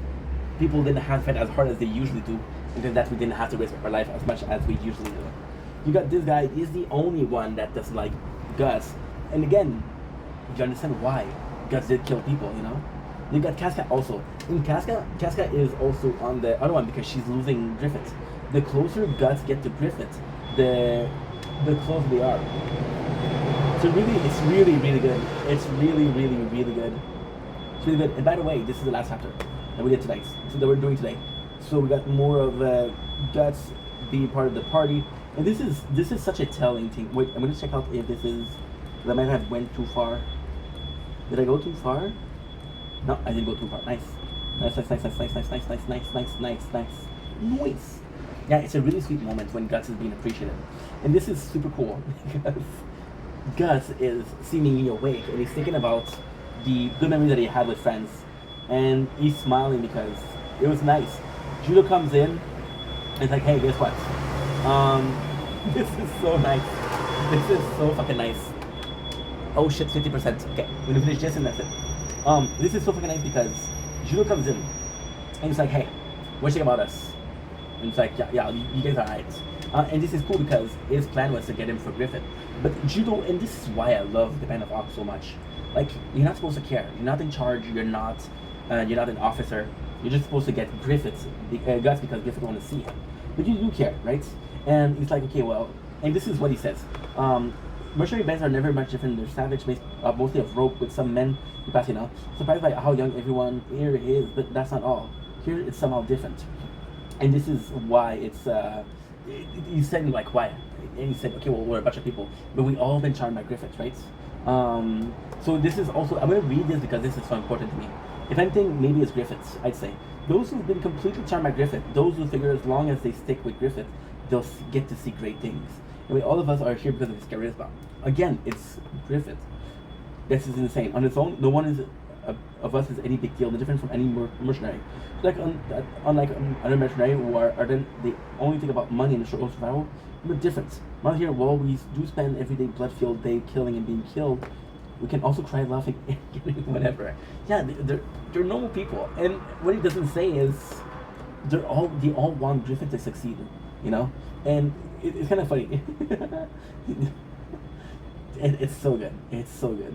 Speaker 1: people didn't have to fight as hard as they usually do, because that we didn't have to risk our life as much as we usually do. You got this guy. He's the only one that doesn't like Gus. And again, you understand why Gus did kill people, you know? You got Casca also. And Casca is also on the other one because she's losing Griffith. The closer Gus get to Griffith, the closer they are. So really, it's really good. It's really good. It's really good. And by the way, this is the last chapter that we did tonight. So that we're doing today. So we got more of Guts being part of the party. And this is such a telling thing. Wait, I'm gonna check out if this is. I might have went too far. Did I go too far? No, I didn't go too far. Nice. Nice. Yeah, it's a really sweet moment when Guts is being appreciated. And this is super cool because Gus is seemingly awake and he's thinking about the good memories that he had with friends, and he's smiling because it was nice. Judo comes in and it's like, hey, guess what? This is so nice. This is so fucking nice. Oh shit, 50%. Okay, we're gonna finish this and that's it. This is so fucking nice because Judo comes in and he's like, hey, what you think about us? And it's like, yeah, you guys are alright. And this is cool because his plan was to get him for Griffith. But Judo, and this is why I love the Band of Ox so much. Like, you're not supposed to care. You're not in charge. You're not an officer. You're just supposed to get Griffith's Gus because Griffith want to see him. But you do care, right? And it's like, okay, well, and this is what he says. Mercenary bands are never much different. They're savage, based mostly of rope with some men who pass, surprised by how young everyone here is, but that's not all. Here it's somehow different. And this is why it's, you said like, why? And he said, okay, well, we're a bunch of people, but we all been charmed by Griffith, right? So this is also, I'm going to read this because this is so important to me. If anything, maybe it's Griffiths, I'd say. Those who've been completely charmed by Griffith, those who figure as long as they stick with Griffith, they'll get to see great things. I mean, all of us are here because of his charisma. Again, it's Griffith. This is insane. On its own, no one is of us is any big deal. No different from any mercenary. Like unlike other mercenary who are then they only think about money and the short survival. We're different. Not here. While we do spend every day blood-filled day killing and being killed, we can also cry laughing and getting whatever. Yeah, they're normal people. And what he doesn't say is they all want Griffith to succeed. And it's kind of funny. It's so good. It's so good.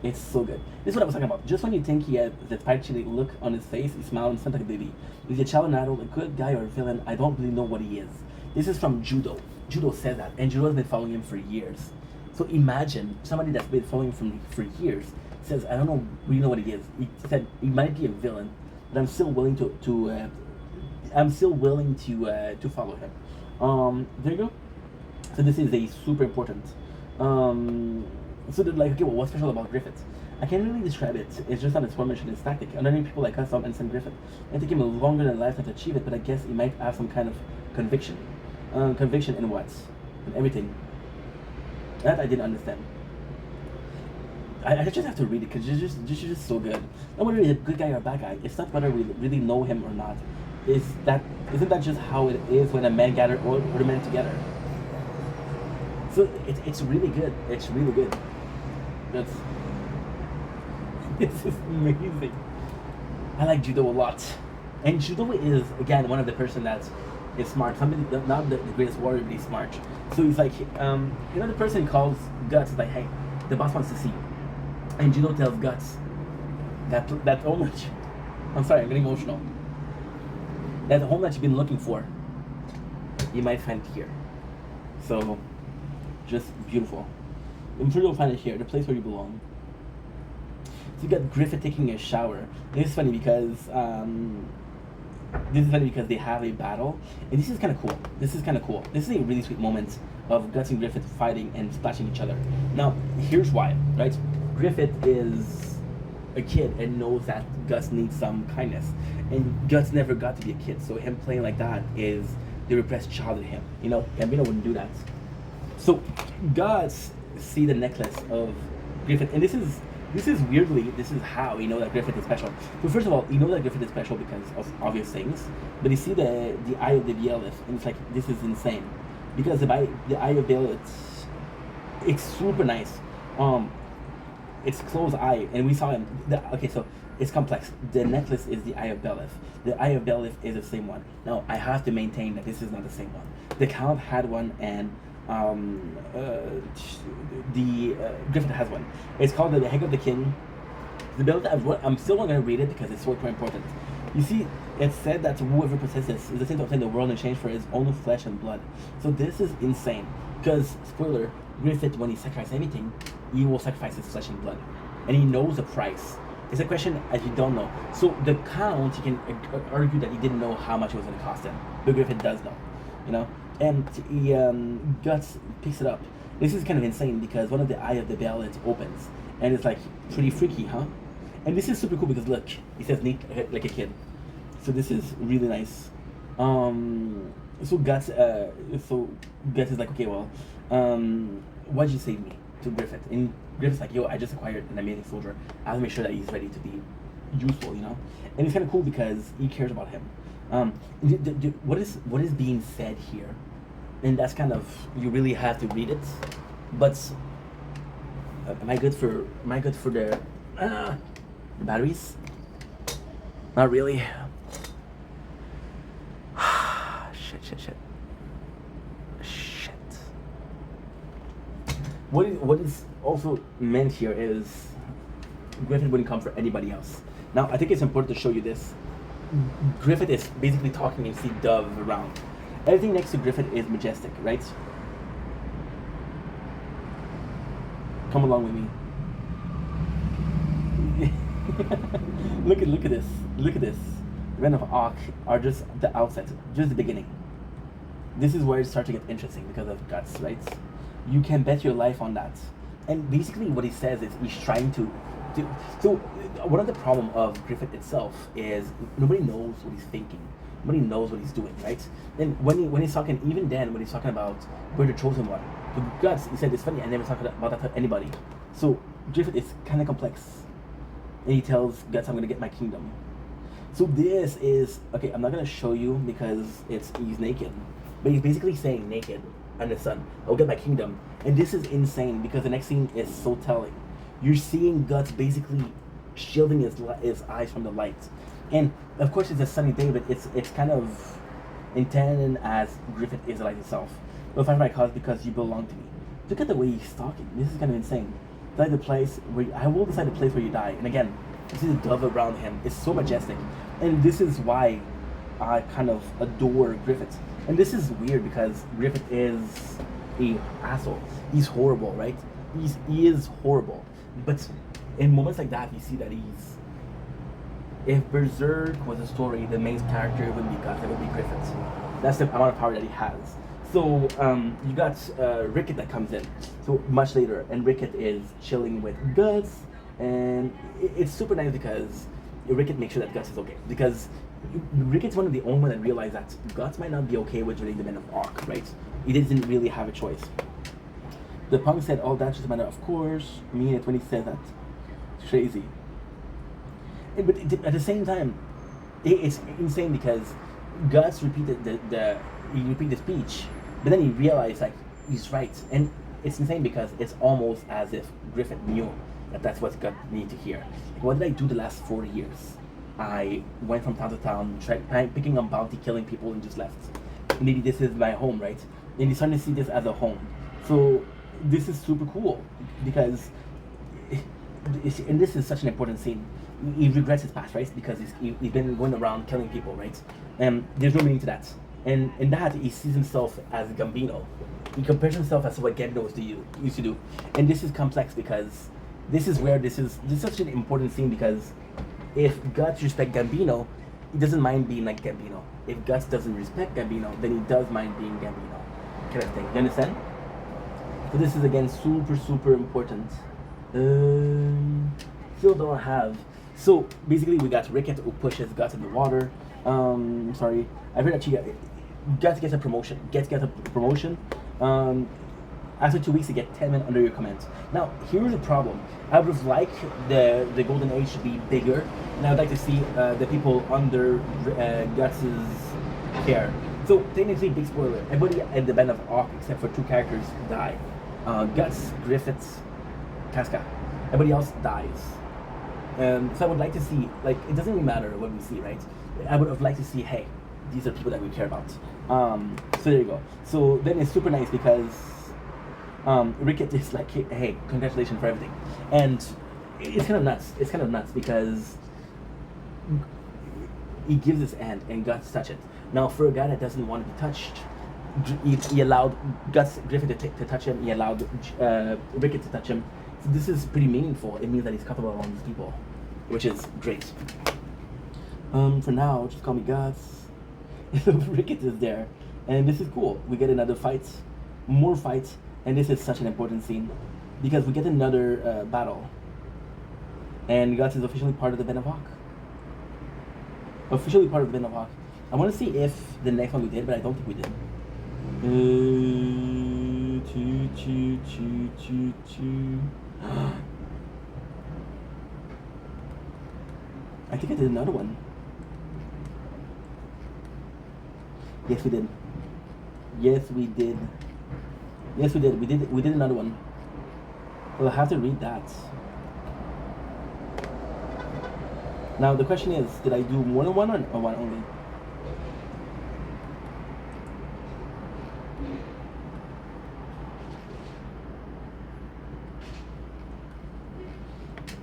Speaker 1: It's so good. This is what I was talking about. Just when you think he had the spiteful look on his face, he smiled and sounded like a baby. Is he a child, an adult, a good guy, or a villain? I don't really know what he is. This is from Judo. Judo said that, and Judo has been following him for years. So imagine somebody that's been following him for years says, I don't really know what he is. He said he might be a villain, but I'm still willing to follow him. There you go. So this is a super important. So they're like, okay, well, what's special about Griffith? I can't really describe it. It's just not his formation, his tactic. Underneath people like us don't understand Griffith. It took him a longer than a lifetime to achieve it, but I guess he might have some kind of conviction. Conviction in what? In everything. That I didn't understand. I just have to read it because it's just so good. Not whether he's a good guy or a bad guy. It's not whether we really know him or not. Isn't that just how it is when a man gathers all the men together? So it's really good. It's really good. It's just amazing. I like Judo a lot. And Judo is, again, one of the person that is smart. Somebody, not the greatest warrior, but he's smart. So he's like, the person calls Guts is like, hey, the boss wants to see you. And Judo tells Guts that home that I'm sorry, I'm getting emotional. That the home that you've been looking for, you might find it here. So, just beautiful. I'm sure you'll find it here, the place where you belong. So you got Griffith taking a shower. This is funny because they have a battle, and this is kind of cool. This is a really sweet moment of Guts and Griffith fighting and splashing each other. Now, here's why, right? Griffith is a kid and knows that Gus needs some kindness, and Gus never got to be a kid, so him playing like that is the repressed child in him. Gambino wouldn't do that. So Gus see the necklace of Griffith, and this is weirdly, this is how you know that Griffith is special. So first of all, you know that Griffith is special because of obvious things, but you see the eye of the Beelith, and it's like, this is insane. Because the eye of Beelith, it's super nice. It's closed eye, and we saw him. Okay, so it's complex. The necklace is the eye of Belith. The eye of Belith is the same one. Now, I have to maintain that this is not the same one. The Count had one, and Griffith has one. It's called the Head of the King. The Belith, I'm still not going to read it because it's so important. You see, it's said that whoever possesses is the same to obtain the world in exchange for his own flesh and blood. So this is insane. Because, spoiler, Griffith, when he sacrifices anything, he will sacrifice his flesh and blood. And he knows the price. It's a question as you don't know. So the Count, you can argue that he didn't know how much it was going to cost him. But Griffith does know, And he, Guts picks it up. This is kind of insane because one of the eye of the Beelith opens. And it's like, pretty freaky, huh? And this is super cool because look, he says neat like a kid. So this is really nice. So Guts is like, okay, well, why'd you save me? to Griffith. And Griffith's like, yo, I just acquired an amazing soldier. I have to make sure that he's ready to be useful, you know? And it's kind of cool because he cares about him. What is being said here? And that's kind of, you really have to read it. But am I good for the batteries? Not really. Shit. What is also meant here is Griffith wouldn't come for anybody else. Now, I think it's important to show you this. Griffith is basically talking and you see Dove around. Everything next to Griffith is majestic, right? Come along with me. Look at this. Look at this. The Men of Ark are just the outset, just the beginning. This is where it starts to get interesting because of guts, right? You can bet your life on that. And basically what he says is he's trying to so one of the problem of Griffith itself is nobody knows what he's thinking. Nobody knows what he's doing, right? And when he's talking, even then when he's talking about we're the chosen one, the Guts, he said it's funny, I never talked about that to anybody. So Griffith is kind of complex. And he tells Guts, I'm gonna get my kingdom. So this is, okay, I'm not gonna show you because he's naked. But he's basically saying naked under the sun, I'll get my kingdom. And this is insane because the next scene is so telling. You're seeing Guts basically shielding his eyes from the light. And of course it's a sunny day, but it's kind of intended as Griffith is the light itself. You'll find my cause because you belong to me. Look at the way he's talking. This is kind of insane. Decide the place where I will decide the place where you die. And again, you see the dove around him. It's so majestic. And this is why I kind of adore Griffith. And this is weird because Griffith is a asshole. He's horrible, right? He is horrible. But in moments like that, you see that he's... If Berserk was a story, the main character would be Guts, it would be Griffith. That's the amount of power that he has. So you got Rickett that comes in, so much later, and Rickett is chilling with Guts, and it's super nice because Rickett makes sure that Guts is okay. Because Rickett's one of the only ones that realized that Guts might not be okay with joining the Men of Ark, right? He didn't really have a choice. The punk said, "Oh, that's just a matter of course." I mean it when he said that. It's crazy. But at the same time, it's insane because Guts repeated the speech, but then he realized like he's right, and it's insane because it's almost as if Griffith knew that that's what Guts needed to hear. Like, what did I do the last 4 years? I went from town to town, picking up bounty, killing people, and just left. Maybe this is my home, right? And he's starting to see this as a home. So this is super cool because, and this is such an important scene. He regrets his past, right? Because he's been going around killing people, right? And there's no meaning to that. And in that, he sees himself as Gambino. He compares himself as what Gambino used to do. And this is complex because this is where this is such an important scene because if Guts respects Gambino, he doesn't mind being like Gambino. If Guts doesn't respect Gambino, then he does mind being Gambino. Kind of thing. You understand? So this is again super important. Still don't have. So basically, we got Rickett who pushes Guts in the water. Sorry, I heard that Guts gets a promotion. Gets a promotion. After 2 weeks, you get 10 men under your command. Now, here's the problem. I would have liked the Golden Age to be bigger, and I would like to see the people under Guts's care. So technically, big spoiler: everybody at the Men of Ark except for 2 characters die. Guts, Griffith, Casca. Everybody else dies. So I would like to see, like, it doesn't really matter what we see, right? I would have liked to see, hey, these are people that we care about. So there you go. So then it's super nice because Rickett is like, hey, congratulations for everything. And it's kind of nuts. It's kind of nuts because he gives his hand and Guts touch it. Now, for a guy that doesn't want to be touched, he allowed Griffith to touch him. He allowed Rickett to touch him. So this is pretty meaningful. It means that he's comfortable around these people, which is great. For now, just call me Guts. Rickett is there, and this is cool. We get another fight, more fights, and this is such an important scene because we get another battle, and Guts is officially part of the Men of Ark. Officially part of the Men of Ark. I want to see if the next one we did, but I don't think we did. choo choo choo choo choo. I think I did another one. Yes, we did. Yes, we did. Yes, we did. We did another one. Well, I have to read that. Now the question is, did I do more than one or one only?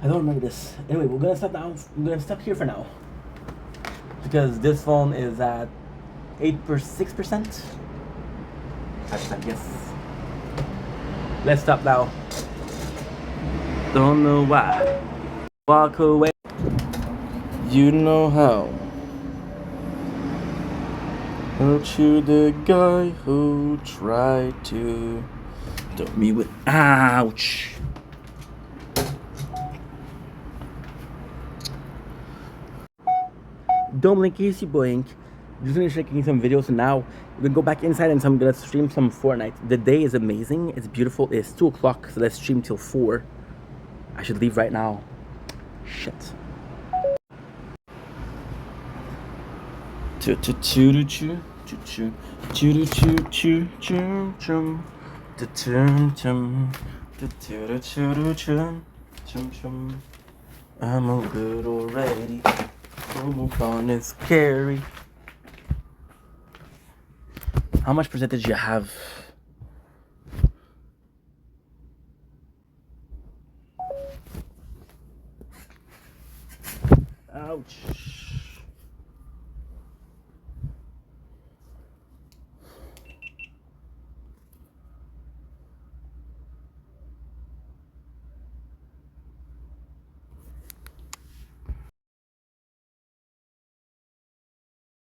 Speaker 1: I don't remember this. Anyway, we're gonna stop now. We're gonna stop here for now because this phone is at 6%. Yes. Let's stop now. Don't know why. Walk away. You know how. Aren't you the guy who tried to dump me with? Ouch. Don't blink, easy boink. Just finished making some videos and now we're gonna go back inside and so I'm gonna stream some Fortnite. The day is amazing, it's beautiful, it's 2 o'clock, so let's stream till 4. I should leave right now. Shit. I'm all good already. Move on is scary. How much percentage you have? Ouch.